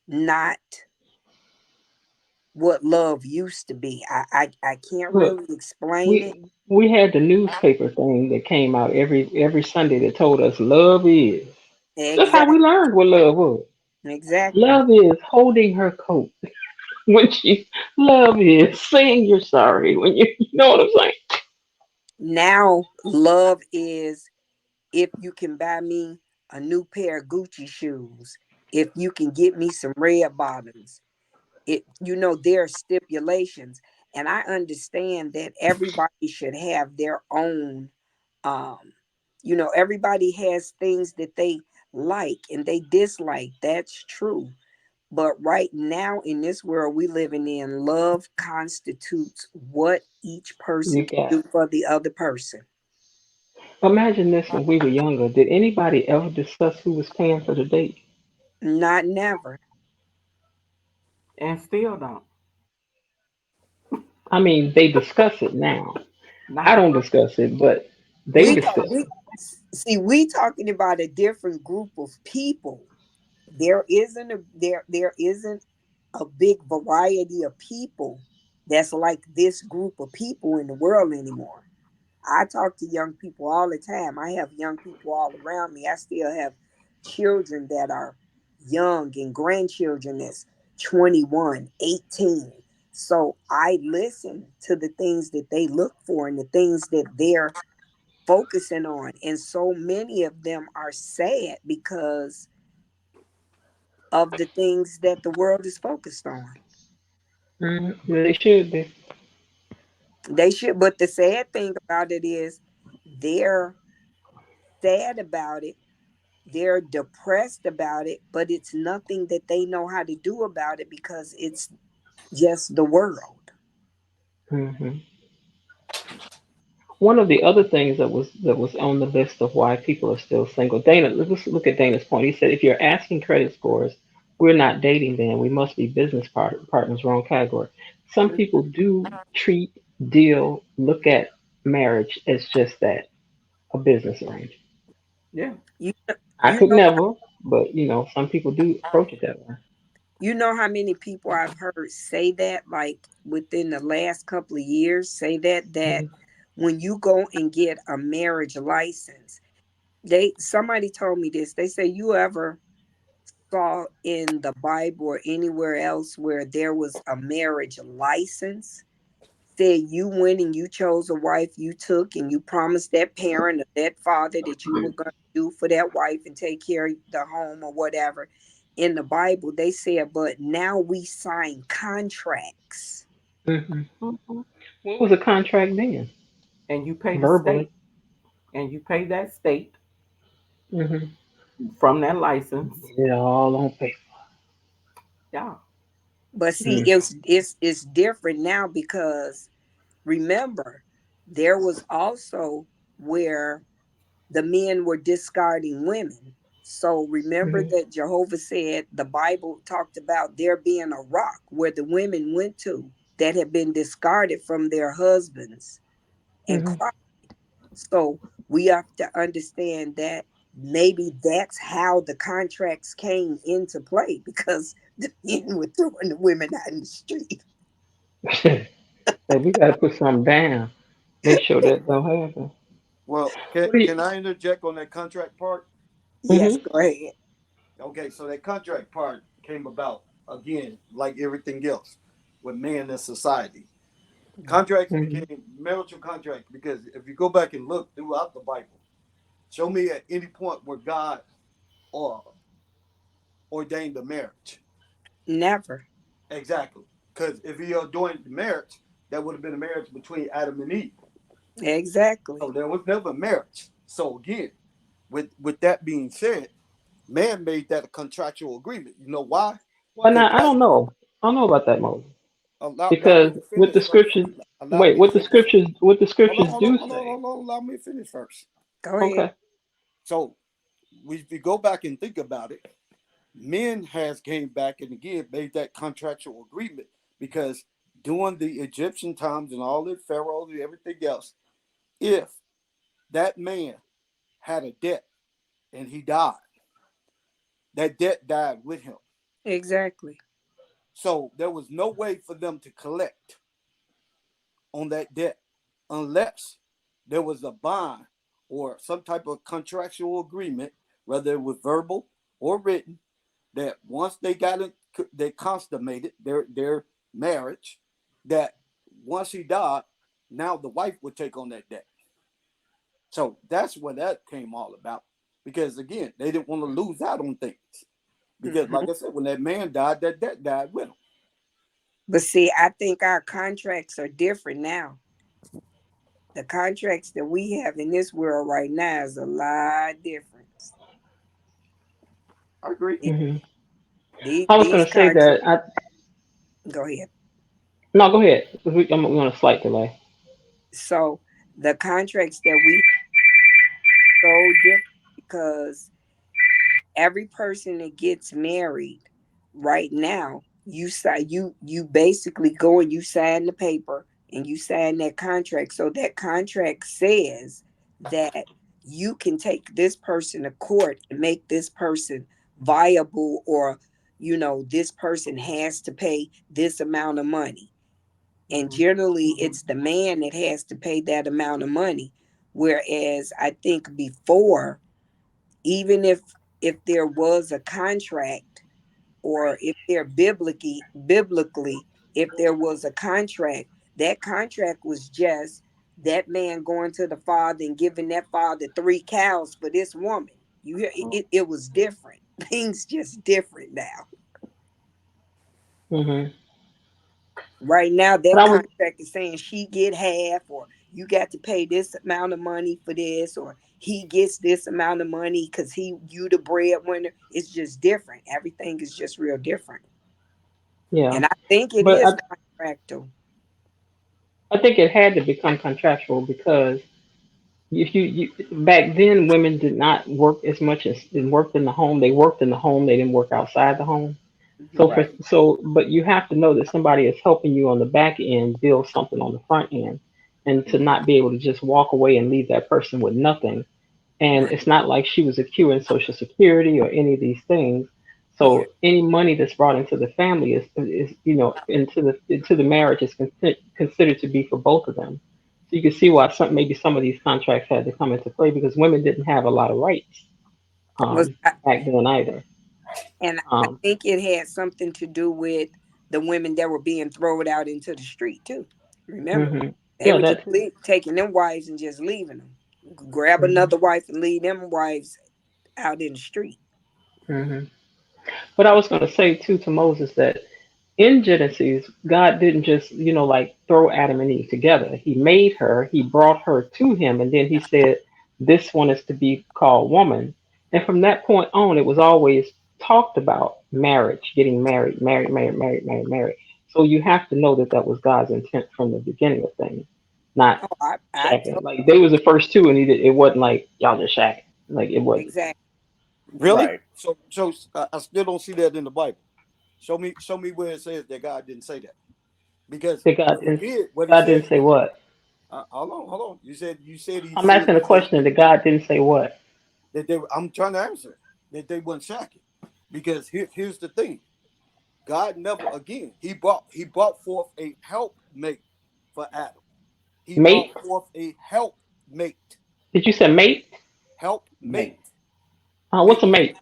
not what love used to be. I can't Look, really explain it. we we had the newspaper thing that came out every Sunday that told us love is. That's how we Exactly. learned what love was. Exactly. Love is holding her coat when she. Love is saying you're sorry when you know what I'm saying. Now love is if you can buy me a new pair of Gucci shoes, if you can get me some red bottoms. It, there are stipulations, and I understand that everybody should have their own um everybody has things that they like and they dislike. That's true. But right now in this world we living in, love constitutes what each person You can do got. for the other person. Imagine this when we were younger. Did anybody ever discuss who was paying for the date? Not never. And still don't. I mean, they discuss it now. I Not don't now. discuss it, but they We talk, discuss we see we talking about a different group of people. There isn't a big variety of people that's like this group of people in the world anymore. I talk to young people all the time. I have young people all around me. I still have children that are young and grandchildren that's 21, 18. So I listen to the things that they look for and the things that they're focusing on. And so many of them are sad because of the things that the world is focused on. it. They should be. They should, but the sad thing about it is they're sad about it, they're depressed about it, but it's nothing that they know how to do about it because it's just the world. Hmm. One of the other things that was on the list of why people are still single. Dana, let's look at Dana's point. He said, if you're asking credit scores, we're not dating then. We must be business partners. Wrong category. Some people do treat, deal, look at marriage as just that, a business arrangement. Yeah. You I you could know never, but some people do approach it that way. you know how many people I've heard say that, like within the last couple of years, say that Hmm. when you go and get a marriage license, somebody told me this. They say, you ever saw in the Bible or anywhere else where there was a marriage license? Said you went and you chose a wife, you took and you promised that parent or that father that you were going to do for that wife and take care of the home or whatever. In the Bible, they said, but now we sign contracts. Hmm. Hmm. What was a contract then? And you pay the Verbally. state, and you pay that state Hmm. from that license. Yeah, all on paper. Yeah. But see, Mm. it's different now because remember, there was also where the men were discarding women. So remember Hmm. that Jehovah said the Bible talked about there being a rock where the women went to that had been discarded from their husbands and Hmm. cried. So we have to understand that. maybe that's how the contracts came into play because the men were throwing the women out in the street. Like we got to put something down. Make sure that don't happen. Well, What do you? can I interject on that contract part? Yes, Hmm. go ahead. Okay, so that contract part came about again, like everything else, with man in society. Contracts Hmm. became marital contracts because if you go back and look throughout the Bible, show me at any point where God uh, ordained a marriage. Never. Exactly. Because if he ordained the marriage, that would have been a marriage between Adam and Eve. So Exactly. there was never marriage. So again, with that being said, man made that a contractual agreement. You know why? Well, Because now I don't know. I don't know about that, Moses, allow me because to with finish the first. scriptures, Allow wait, me to finish. what the Hold on, scriptures hold on, do hold on, say. hold on. Allow me to finish first. Go ahead. Okay. So if we go back and think about it, men has came back and again made that contractual agreement because during the Egyptian times and all the pharaohs and everything else, if that man had a debt and he died, that debt died with him. Exactly. So there was no way for them to collect on that debt unless there was a bond or some type of contractual agreement, whether it was verbal or written, that once they got it, they consummated their marriage, that once he died, now the wife would take on that debt. So that's what that came all about. Because again, they didn't want to lose out on things. Because like Hmm. I said, when that man died, that debt died with him. But see, I think our contracts are different now. The contracts that we have in this world right now is a lot different. I agree. Yeah, Hmm. I was these going to say contracts. that. Go ahead. No, go ahead. I'm on a slight delay. So the contracts that we have so different because every person that gets married right now, you basically go and you sign the paper and you sign that contract. So that contract says that you can take this person to court and make this person viable, or this person has to pay this amount of money. And Mm-hmm. generally it's the man that has to pay that amount of money. Whereas I think before, even if there was a contract, or if there biblically if there was a contract, that contract was just that man going to the father and giving that father 3 cows for this woman. You hear it was different. Things just different now. Hmm. Right now, But that I was. contract is saying she get half, or you got to pay this amount of money for this, or he gets this amount of money because you the breadwinner. It's just different. Everything is just real different, Yeah. and I think it But is contractual. I think it had to become contractual because if you back then women did not work as much as they worked in the home. They worked in the home. They didn't work outside the home. So Mhm. for Right. but you have to know that somebody is helping you on the back end build something on the front end, and to not be able to just walk away and leave that person with nothing. And Right, it's not like she was accruing Social Security or any of these things. right, So any money that's brought into the family is into the marriage is considered to be for both of them. So you can see why maybe some of these contracts had to come into play because women didn't have a lot of rights was back then either. and I Um, think it had something to do with the women that were being thrown out into the street too. Remember, hmm. they Yeah, were just that too. taking them wives and just leaving them. Grab Hmm. another wife and leave them wives out in the street. Hmm. But I was going to say too to Moses that in Genesis, God didn't just, like throw Adam and Eve together. He made her, he brought her to him, and then he said, this one is to be called woman. And from that point on, it was always talked about marriage, getting married, married, married, married, married, married. So you have to know that that was God's intent from the beginning of things, not Oh, I shacking. told Like they was the first two, and it wasn't like y'all just shacking. Like it wasn't. exactly. Really? Right. So I still don't see that in the Bible. Show me where it says that God didn't say that. Because That if he did, what he God said, didn't say what. hold on. You said he I'm said asking a that question that God didn't say what. that they. I'm trying to answer that they weren't shacking, because here's the thing. God never again. He brought forth a helpmate for Adam. He brought Mate? forth a helpmate. Did you say mate? Helpmate. Mate. What's Mate. a mate?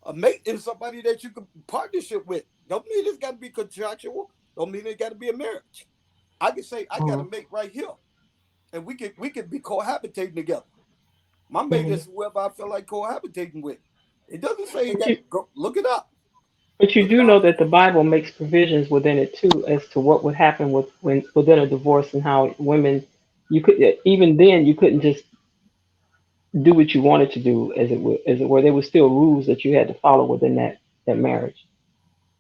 A mate is somebody that you can partnership with. Don't mean it's got to be contractual. Don't mean it got to be a marriage. I can say I got a Mhm. mate right here, and we could be cohabitating together. My mate Mhm. is whoever I feel like cohabitating with. It doesn't say you But got you, to go look it up. but you Look it do know up. that the Bible makes provisions within it too as to what would happen within a divorce and how women, you could even then you couldn't just do what you wanted to do as it were. There were still rules that you had to follow within that marriage.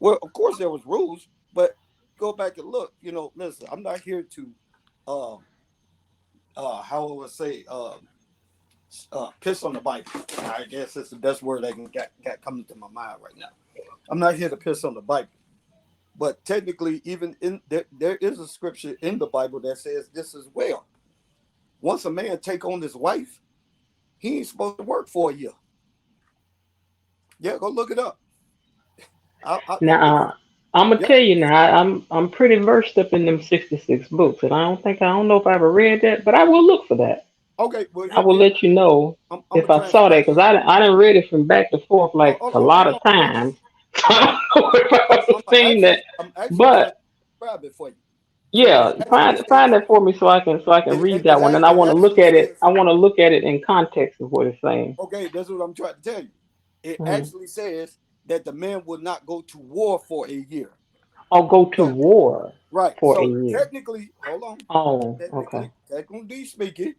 Well, of course there was rules, but go back and look. Listen, I'm not here to, uh, how I would say, piss on the Bible. I guess it's the best word I can got coming to my mind right now. I'm not here to piss on the Bible, but technically, even in there is a scripture in the Bible that says this as well. Once a man take on his wife, he ain't supposed to work for a year. Yeah, go look it up. I Now, mean, I'm gonna yeah. tell you now. I'm pretty versed up in them 66 books, and I don't know if I ever read that, but I will look for that. Okay, well I will let you know I'm a if I saw that because transcriber. I didn't read it from back to forth Oh, like hold a on, lot hold of on, hold on. times. So I don't know if I ever seen that, I'm actually trying but to describe it for you. So yeah, it actually find says that for me so I can read that one, and I it want to look actually at it. says I want to look at it in context of what it's saying. okay. That's what I'm trying to tell you. It Mm. actually says that the man will not go to war for a year. Or go to So war right. for a So year. technically, hold on. Oh, okay. Technically speaking,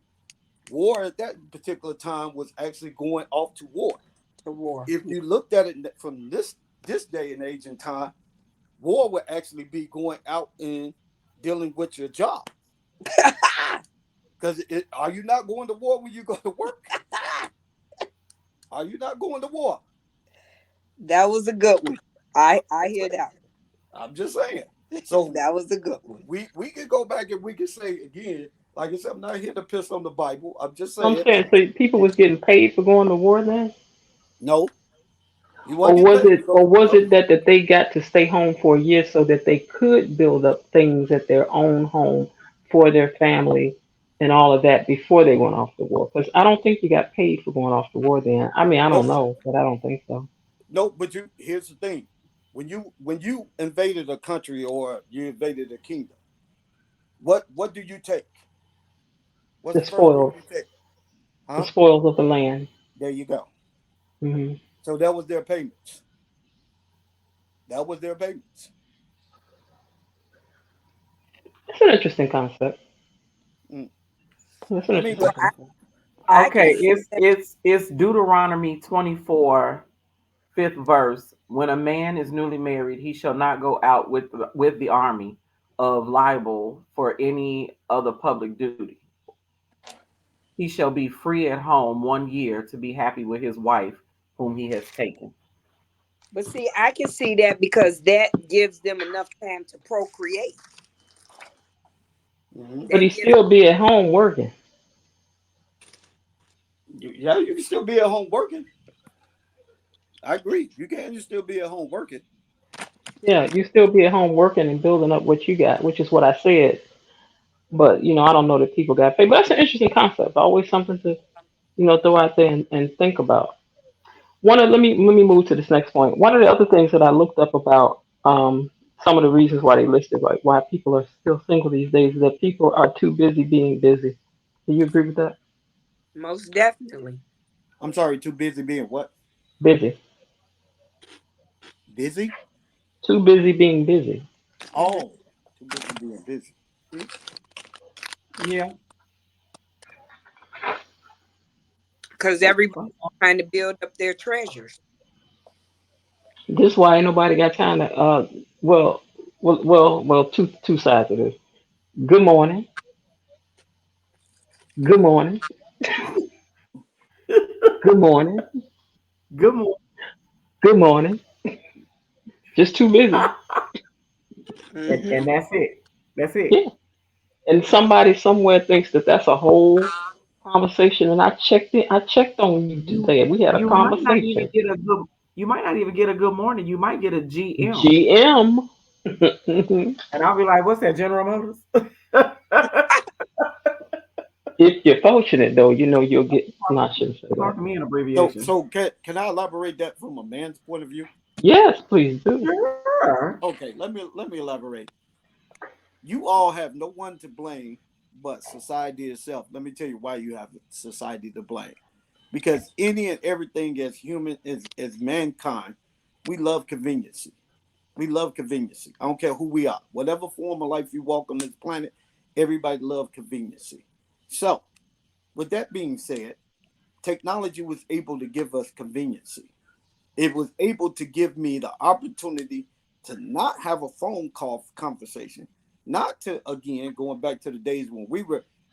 war at that particular time was actually going off to war. To war. If you looked at it from this day and age and time, war would actually be going out and dealing with your job. Because are you not going to war when you go to work? Are you not going to war? That was a good one. I hear that. I'm just saying. So That was a good one. we can go back and we can say again, like I said, I'm not here to piss on the Bible. I'm just I'm saying, saying, so people was getting paid for going to war then? no, you want to get paid. Or So was no, it that they got to stay home for a year so that they could build up things at their own home for their family and all of that before they went off to war? Because I don't think you got paid for going off to war then. I mean, I don't no, know, but I don't think so. no. But here's the thing: when you invaded a country or you invaded a kingdom, what do you take? What's The the first thing spoils, you take? the Huh? spoils of the land. There you go. Hmm. So that was their payments. That was their payments. It's an interesting concept. Mm. It's an I mean, interesting Well, but concept. I can Okay, see it's that it's it's Deuteronomy 24, fifth verse. When a man is newly married, he shall not go out with the army of libel for any other public duty. He shall be free at home 1 year to be happy with his wife whom he has taken. but see, I can see that because that gives them enough time to procreate. mhm. But he That gives still be at home working. Yeah, you can still be at home working. I agree. You can still be at home working. Yeah, you still be at home working and building up what you got, which is what I said. But I don't know that people got paid. But that's an interesting concept. Always something to throw out there and think about. Let me move to this next point. One of the other things that I looked up about some of the reasons why they listed like why people are still single these days is that people are too busy being busy. Do you agree with that? most definitely. I'm sorry, too busy being what? Busy. Busy? Too busy being busy. Oh, too busy being busy. Yeah. Because everybody's trying to build up their treasures. This why ain't nobody got time to well two sides of this. Good morning. Good morning. Good morning. Good morning. Good morning. Just too busy. Hmm. And that's it. That's it. Yeah. And somebody somewhere thinks that that's a whole conversation, and I checked on you You today. We had a you might not even conversation. get a good you might not even get a good morning. You might get a GM. GM. And I'll be like, what's that, General Motors? If you're fortunate, though, you'll get. No, I shouldn't say Talk that. to me in So, abbreviation. so can I elaborate that from a man's point of view? Yes, please do. Sure. Okay, let me elaborate. You all have no one to blame but society itself. Let me tell you why you have society to blame. Because any and everything as human as mankind, we love convenience. We love convenience. I don't care who we are. Whatever form of life you walk on this planet, everybody loves convenience. So, with that being said, technology was able to give us convenience. It was able to give me the opportunity to not have a phone call conversation, not to, again, going back to the days when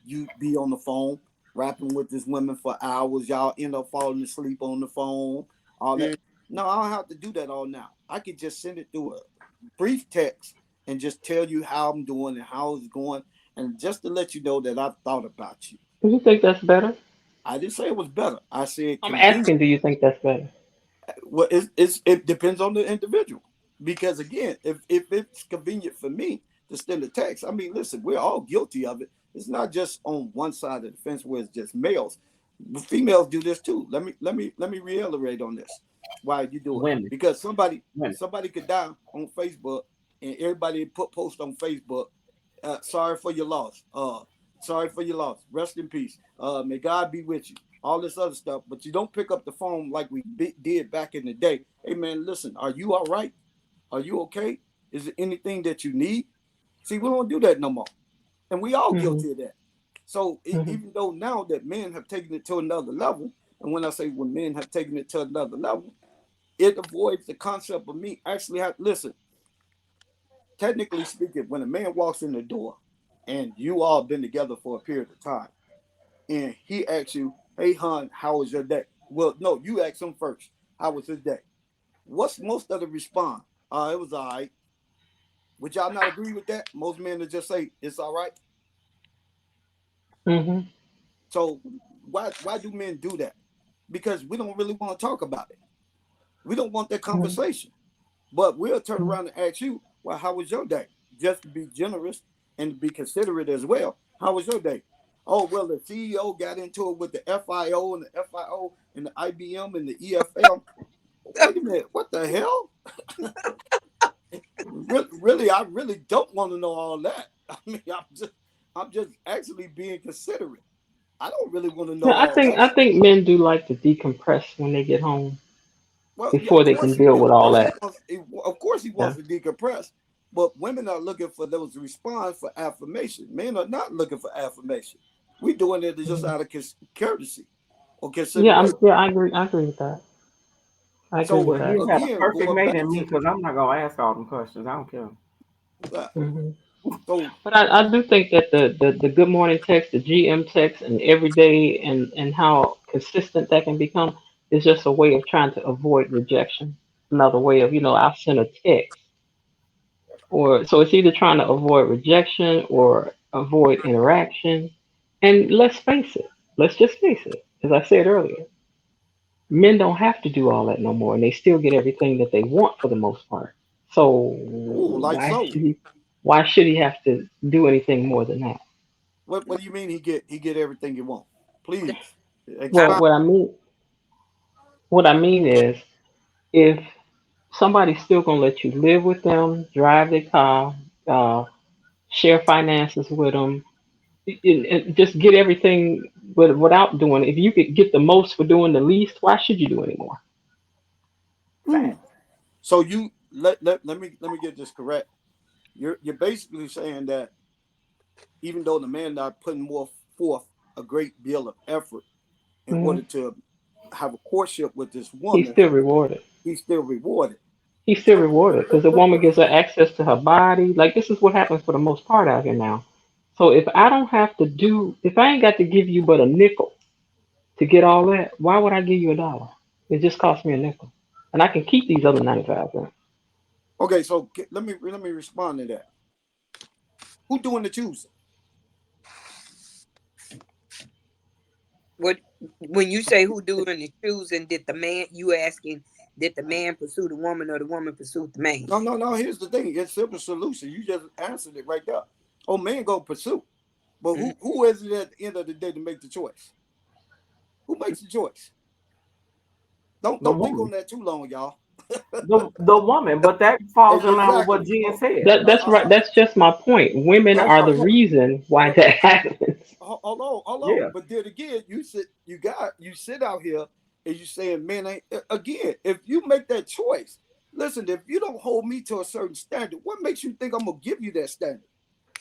you be on the phone rapping with this women for hours, y'all end up falling asleep on the phone, all that. No, I don't have to do that all now. I could just send it through a brief text and just tell you how I'm doing and how it's going, and just to let you know that I've thought about you. Do you think that's better? I didn't say it was better. I said I'm convenient. asking, do you think that's better? Well, it depends on the individual. Because again, if it's convenient for me to send a text, I mean, listen, we're all guilty of it. It's not just on one side of the fence where it's just males. Females do this too. Let me reiterate on this. Why you do it? Women. Because somebody Women. somebody could die on Facebook and everybody put post on Facebook. Sorry for your loss. Sorry for your loss. Rest in peace. May God be with you. All this other stuff, but you don't pick up the phone like we did back in the day. Hey man, listen, are you all right? Are you okay? Is there anything that you need? See, we don't do that no more, and we all Hmm. guilty of that. So Hmm. even though now that men have taken it to another level, and when I say when men have taken it to another level, it avoids the concept of me actually have listen. Technically speaking, when a man walks in the door, and you all been together for a period of time, and he asks you, "Hey, hon, how was your day?" Well, no, you ask him first. How was his day? What's most of the response? It was all right. Would y'all not agree with that? Most men would just say it's all right. Hmm. So why do men do that? Because we don't really want to talk about it. We don't want that conversation. But we'll turn around and ask you, well, how was your day? Just to be generous and to be considerate as well. How was your day? Oh, well, the CEO got into it with the FIO and the FIO and the IBM and the EFL. Wait a minute, what the hell? Really, I really don't want to know all that. I mean, I'm just actually being considerate. I don't really want to know Yeah, I all think that. I think men do like to decompress when they get home Well, yeah, before of they course can he, deal of with all course he that. wants, of course he Yeah. wants to decompress. But women are looking for those response for affirmation. Men are not looking for affirmation. We're doing it just Mhm. out of courtesy or Yeah, consideration. I agree. I agree with that. I agree So with Well, that. he'll have a again, perfect going mate back in me to because I'm not gonna ask all them questions. I don't care. uh, Hmm. so But I do think that the good morning text, the GM text, and every day, and how consistent that can become is just a way of trying to avoid rejection. Another way of, I'll send a text, or so it's either trying to avoid rejection or avoid interaction. And let's face it, let's just face it. As I said earlier, men don't have to do all that no more, and they still get everything that they want for the most part. So ooh, like why so. should he? Why should he have to do anything more than that? What do you mean he get everything he want? Please Well, expound. what I mean is, if somebody's still gonna let you live with them, drive their car, uh, share finances with them, and just get everything, but without doing it. If you could get the most for doing the least, why should you do anymore? Hmm. Facts. So you let me get this correct. You're basically saying that even though the man not putting more forth a great deal of effort in Hmm. order to have a courtship with this He's woman, still rewarded. he's still rewarded. He's still So rewarded because the woman gives her access to her body. Like, this is what happens for the most part out here now. So if I ain't got to give you but a nickel to get all that, why would I give you $1? It just cost me a nickel, and I can keep these other 95 cents. okay, so let me respond to that. Who doing the choosing? What when you say who doing the choosing, did the man you asking did the man pursue the woman or the woman pursue the man? No, no, no. Here's the thing. It's simple solution. You just answered it right there. Oh, man, go pursue. But Mhm. who is it at the end of the day to make the choice? Who makes the choice? Don't The don't think on woman. that too long, y'all. The woman, but that falls in line with what Exactly. Jen Oh, said. That's right. That's just my point. Women That's are her the point. reason why but that happens. hold on, hold on. Yeah. But then again, you sit out here and you saying, man, again, if you make that choice, listen, if you don't hold me to a certain standard, what makes you think I'm gonna give you that standard?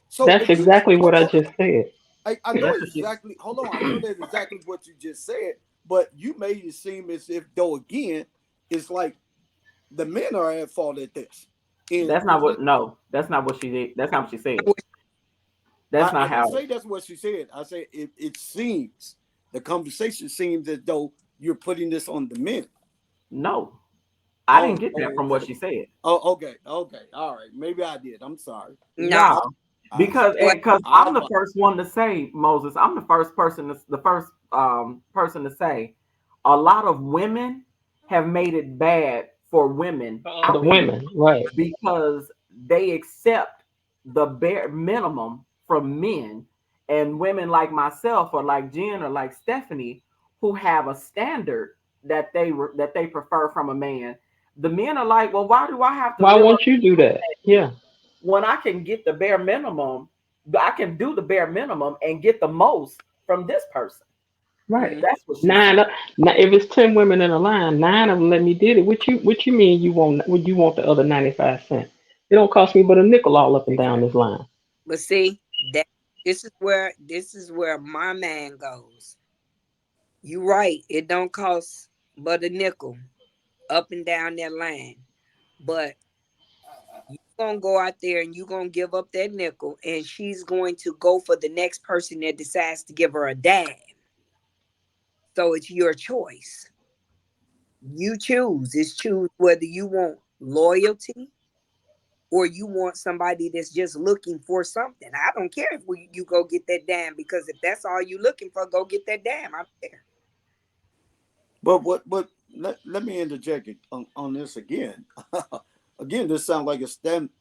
So That's if you, exactly what I oh, just said. I know That's what she exactly. Hold on, I know that's exactly what you just said, but you made it seem as if though again, it's like the men are at fault at this. And that's not what no, that's not what she did. That's not what she said. That's I not didn't how say that's what she said. I said it seems the conversation seems as though you're putting this on the men. no. I didn't Oh, get that oh, from what okay. she said. Oh, okay, okay, all right. Maybe I did. I'm sorry. No. No. I, I'm Because sorry. What because I I'm the apologize. first one to say, Moses, I'm the first person to say a lot of women have made it bad for women, The period, women, right? because they accept the bare minimum from men, and women like myself or like Jen or like Stephanie who have a standard that they prefer from a man. The men are like, well, why do I have to Why live up won't you do that? Yeah, when I can get the bare minimum? I can do the bare minimum and get the most from this person. right. mm, That's what she's Nine, saying. if it's 10 women in a line, 9 of them let me did it. What you mean you want? Would you want the other 95 cents? It don't cost me but a nickel all up and down Exactly. this line. but see that this is where my man goes. You right, it don't cost but a nickel up and down that line. But you gonna go out there and you gonna give up that nickel and she's going to go for the next person that decides to give her a dime. So it's your choice. You choose. It's choose whether you want loyalty or you want somebody that's just looking for something. I don't care if you go get that dime because if that's all you looking for, go get that dime. I don't care. But let me interject on this again. Again, this sounds like a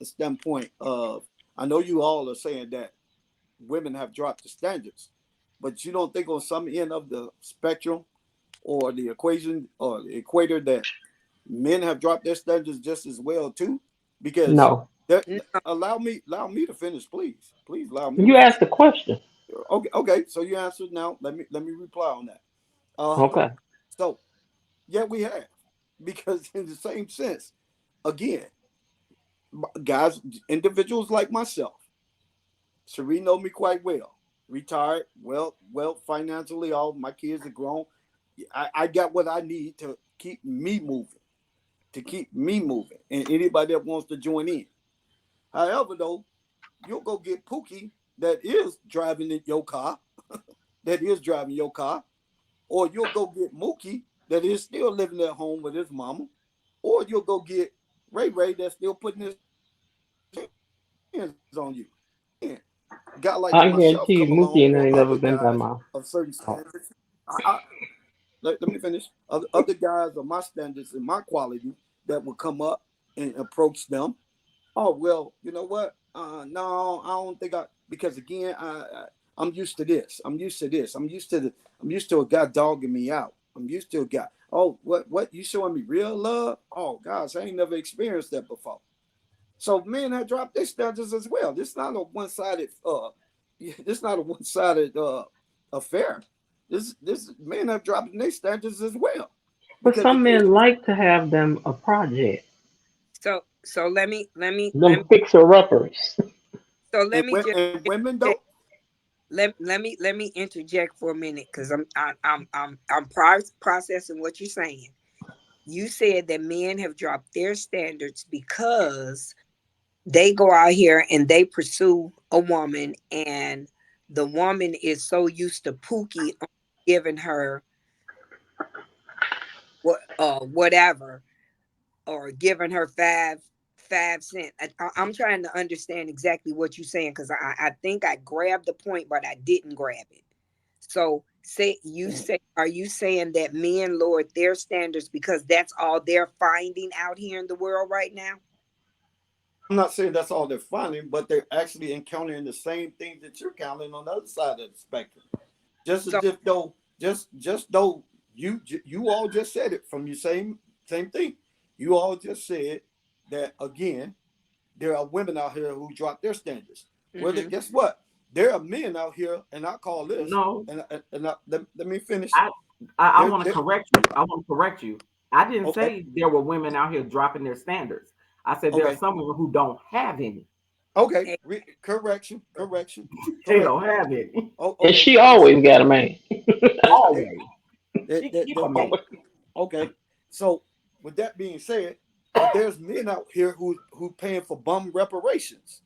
standpoint of I know you all are saying that women have dropped the standards, but you don't think on some end of the spectrum or the equation or the equator that men have dropped their standards just as well too? Because No, that No, allow me to finish, please. Please allow me to you finish. asked the question. Okay, okay. So you answered now. Let me reply on that. Uh, Okay, so yeah, we have because in the same sense, again, guys, individuals like myself, Sheree know me quite well. Retired, well, financially, all my kids are grown. I got what I need to keep me moving, and anybody that wants to join in. However, though, you'll go get Pookie that is driving in your car, that is driving your car, or you'll go get Mookie that is still living at home with his mama, or you'll go get Ray Ray that's still putting his hands on you. And guy like I myself guarantee you, come Mookie along, and or ain't never other been by guys my of certain house. standards. Let me finish. Other guys of my standards and my quality that will come up and approach them. Oh well, you know what? No, I don't think I because again, I'm used to this. I'm used to this. I'm used to a guy dogging me out. I'm used to a guy. Oh, what you showing me real love? Oh gosh, I ain't never experienced that before. So men have dropped their standards as well. This is not a one sided this is not a one sided affair. This men have dropped their standards as well. But Because some again, men like to have them a project. so let me Them fixer uppers. so let me just and women don't. interject. Let me interject for a minute because I'm processing what you're saying. You said that men have dropped their standards because they go out here and they pursue a woman, and the woman is so used to Pookie giving her whatever or giving her 5 cents. I'm trying to understand exactly what you're saying because I think I grabbed the point, but I didn't grab it. So Are you saying that men lowered their standards because that's all they're finding out here in the world right now? I'm not saying that's all they're finding, but they're actually encountering the same things that you're encountering on the other side of the spectrum. Just as So if though, just though you all just said it from your same thing. You all just said that again. There are women out here who drop their standards. Well, mhm. guess what? There are men out here, and I call this, No, let me finish. I I There, want to there, correct you. I want to correct you. I didn't okay, say there were women out here dropping their standards. I said there are okay, some women who don't have any. okay. Eh, Correction. They Correct. don't have any. Oh, And okay. she always got a man. There, Always. there, She there, keep there, a there, man. okay. So with that being said, but there's men out here who paying for bum reparations.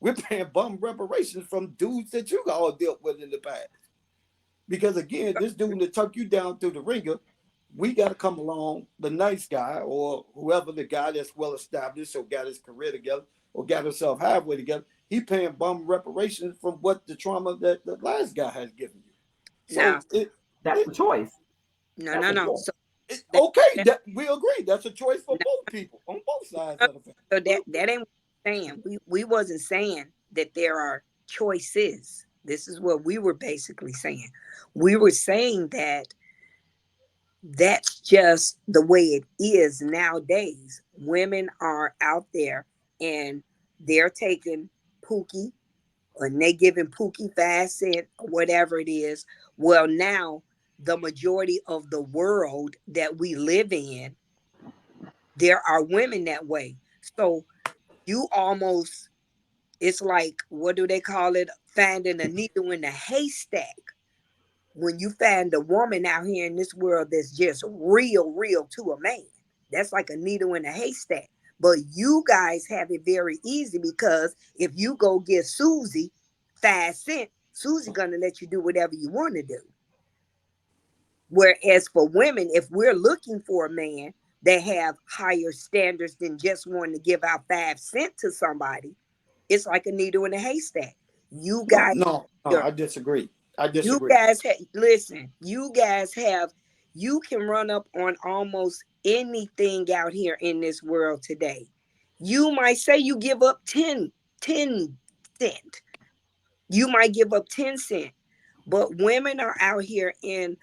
We're paying bum reparations from dudes that you all dealt with in the past. Because again, this dude that took you down through the ringer, we got to come along, the nice guy or whoever the guy that's well established or got his career together or got himself halfway together. He paying bum reparations from what the trauma that the last guy has given you. Now, So it, That's it, a choice. no, That's no, a no. choice. So it that, okay. that That we agree. That's a choice for no, both people on both sides no, of the fence. so We that ain't what we're saying. We wasn't saying that there are choices. This is what we were basically saying. We were saying that that's just the way it is nowadays. Women are out there and they're taking Pookie and they giving Pookie 5 cent or whatever it is. Well, now the majority of the world that we live in, there are women that way. So you almost, it's like, what do they call it? Finding a needle in a haystack. When you find a woman out here in this world that's just real to a man, that's like a needle in a haystack. But you guys have it very easy because if you go get Susie 5 cent, Susie gonna let you do whatever you want to do. Whereas for women, if we're looking for a man that have higher standards than just wanting to give out 5 cent to somebody, it's like a needle in a haystack. You no, guys, no. I disagree. I you disagree. guys listen, you guys have, you can run up on almost anything out here in this world today. You might say you give up 10 cent. You might give up 10 cent. But women are out here and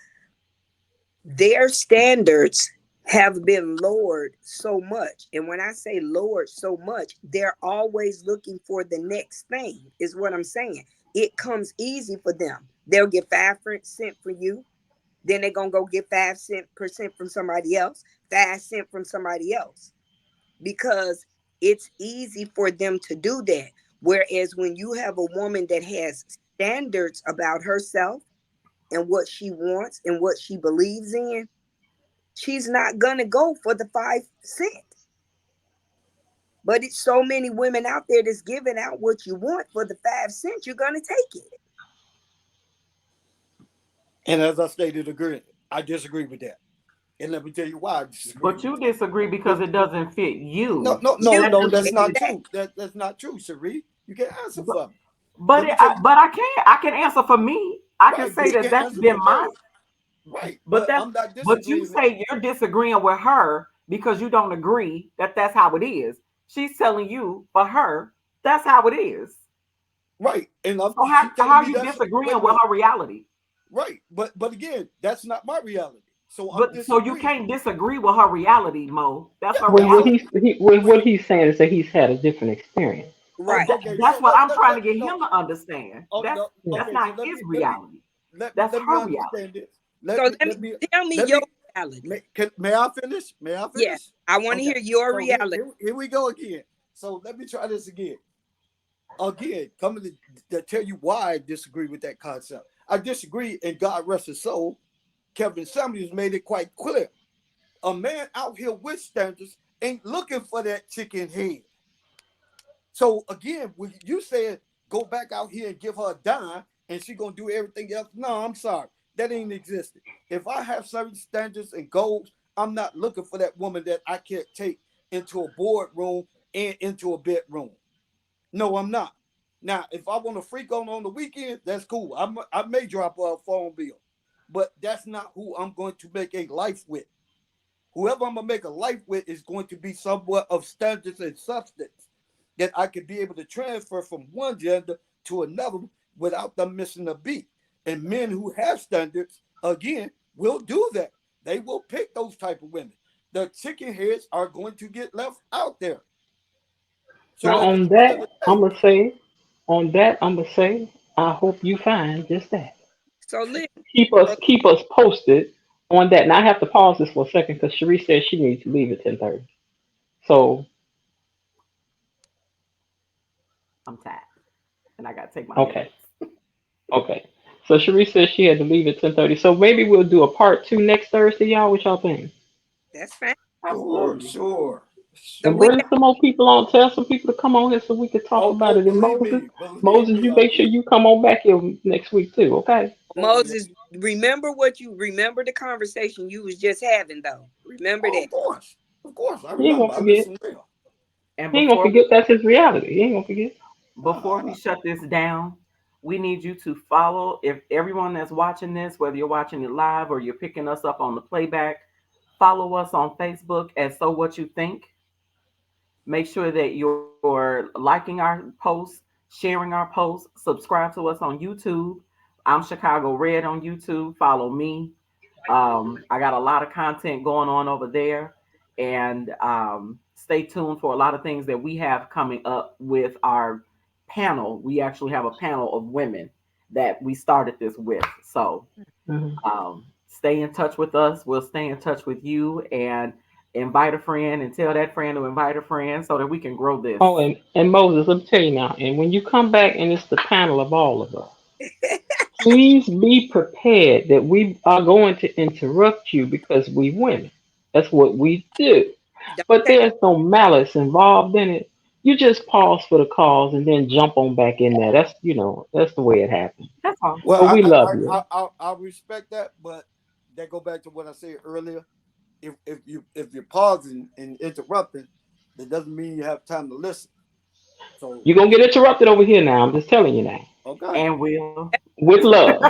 their standards have been lowered so much. And when I say lowered so much, they're always looking for the next thing, is what I'm saying. It comes easy for them. They'll get 5 cent for you. Then they're going to go get 5 cent from somebody else, 5 cent from somebody else, because it's easy for them to do that. Whereas when you have a woman that has standards about herself and what she wants and what she believes in, she's not gonna go for the 5 cent. But it's so many women out there that's giving out what you want for the 5 cent. You're gonna take it. And as I stated, agree. I disagree with that. And let me tell you why I disagree But with you that. disagree because it doesn't fit No, you. no, no, You no. That's not exactly. true. That's not true, Cherie. You can answer But for me. but Let me tell you. but I can't. I can answer for me. I can Right, but say you that can't that's answer been for my. me. Right, But but that's I'm not but you disagreeing. say you're disagreeing with her because you don't agree that that's how it is. She's telling you for her that's how it is. Right, and So she telling how are me you that's wait disagreeing a with minute. her reality? Right, but again, that's not my reality. So I'm But so you disagreeing. can't disagree with her reality, Mo. That's Yeah, her Well, so reality. what wait. he's saying is that he's had a different experience. Right. Okay, That's so what I'm trying to let get no. him to understand. Oh That's no. that's Okay, so not his reality. That's let me her reality. understand this. So let me, Let me tell me let your me reality. may I finish? May I Yeah, finish? I want to Okay. hear your So reality. here we go again. So let me try this again. Again, coming to tell you why I disagree with that concept. I disagree, and God rest his soul. Kevin Samuels made it quite clear. A man out here with standards ain't looking for that chicken head. So again, when you said go back out here and give her a dime and she gonna do everything else, no, I'm sorry, that ain't existed. If I have certain standards and goals, I'm not looking for that woman that I can't take into a boardroom and into a bedroom. No, I'm not. Now, if I want to freak on the weekend, that's cool. I may drop a phone bill. but that's not who I'm going to make a life with. Whoever I'm gonna make a life with is going to be somewhat of standards and substance that I could be able to transfer from one gender to another without them missing a beat. And men who have standards, again, will do that. They will pick those type of women. The chicken heads are going to get left out there. So Now at the on end of that, the I'm day, gonna say, on that, I'm gonna say, I hope you find just that. So listen, Keep us posted on that. Now I have to pause this for a second because Sharice says she needs to leave at 10:30. So I'm tired, and I gotta take my okay, meds. okay. So Sharice says she had to leave at 10:30. So maybe we'll do a part two next Thursday, y'all. What y'all think? that's fine. sure, Absolutely. sure, And And we sure. bring some more people on. Tell some people to come on here so we can talk Oh, about oh, it. And believe Moses, me, you I make sure will. you come on back here next week too. Okay? Oh yeah. Moses, remember the conversation you was just having though. Remember Oh, that. of course, I He ain't remember. gonna I forget. listened there. And He ain't gonna forget. That's his reality. He ain't gonna forget. before we Uh, shut this down, we need you to follow. If everyone that's watching this, whether you're watching it live or you're picking us up on the playback, follow us on Facebook at So What You Think. Make sure that you're liking our posts, sharing our posts, subscribe to us on YouTube. I'm Chicago Red on YouTube. Follow me. I got a lot of content going on over there. And stay tuned for a lot of things that we have coming up with our panel. We actually have a panel of women that we started this with. So Mhm. stay in touch with us. We'll stay in touch with you and invite a friend and tell that friend to invite a friend so that we can grow this. Oh, and Moses, let me tell you now. And when you come back, and it's the panel of all of us, please be prepared that we are going to interrupt you because we women. That's what we do. Don't But take there's no malice involved in it. You just pause for the cause and then jump on back in there. That's the way it happens. That's all. well, But we love you. I respect that, but that go back to what I said earlier. If you're pausing and interrupting, that doesn't mean you have time to listen. So You're gonna get interrupted over here now. I'm just telling you now. okay, And will. With love.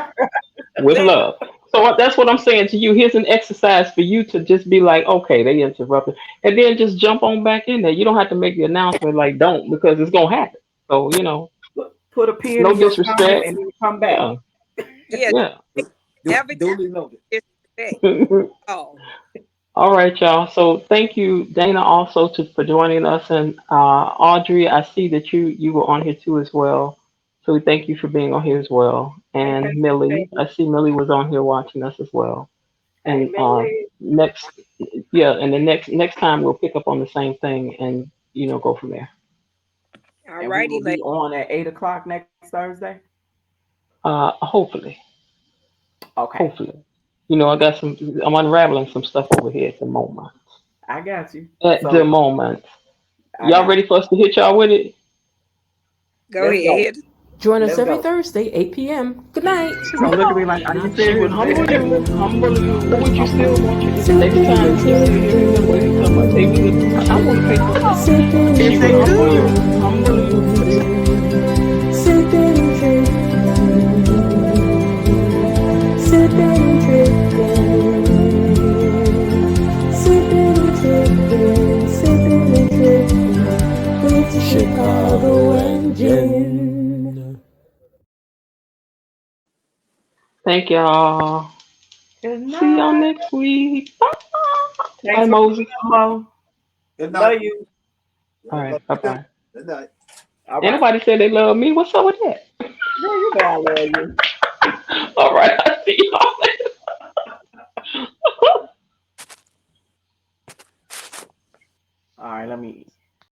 With let love. So that's what I'm saying to you. Here's an exercise for you to just be like, okay, they interrupted, and then just jump on back in there. You don't have to make the announcement like don't because it's gonna happen. So Put a pin no in your stomach disrespect. and then come back. Yeah, yeah, yeah. never duly noted. disrespect. Oh, All right, y'all. So thank you, Dana, also for joining us, and Audrey. I see that you were on here too as well. So we thank you for being on here as well. Hey, And Pastor Millie, Jay. I see Millie was on here watching us as well. Hey, And Millie. next, yeah, and the next time we'll pick up on the same thing and go from there. all And we righty, will lady. be on at 8 o'clock next Thursday. Hopefully, Okay. hopefully. I got some. I'm unraveling some stuff over here at the moment. I got you. At the So moment, I y'all got ready you. for us to hit y'all with it? Go Let's go. ahead. Join us Let's every go. Thursday, 8 p.m. Good night. She's gonna look at me like, are you Not sure. serious, Humble baby? you, humble you. But would you still want you the next time you sit here? Remember, you talking about hey, I want to pay for that. If they Humble you, could. humble you. Chicago and Jen. Thank y'all. Good See y'all night. next week. Bye, bye Thanks for Moses. coming on, Mo. Good night. Love you. All I love right. Bye you too. bye. Good night. All right. Anybody said they love me? What's up with that? Girl, you know I love you. All right. I see y'all later. All right, let me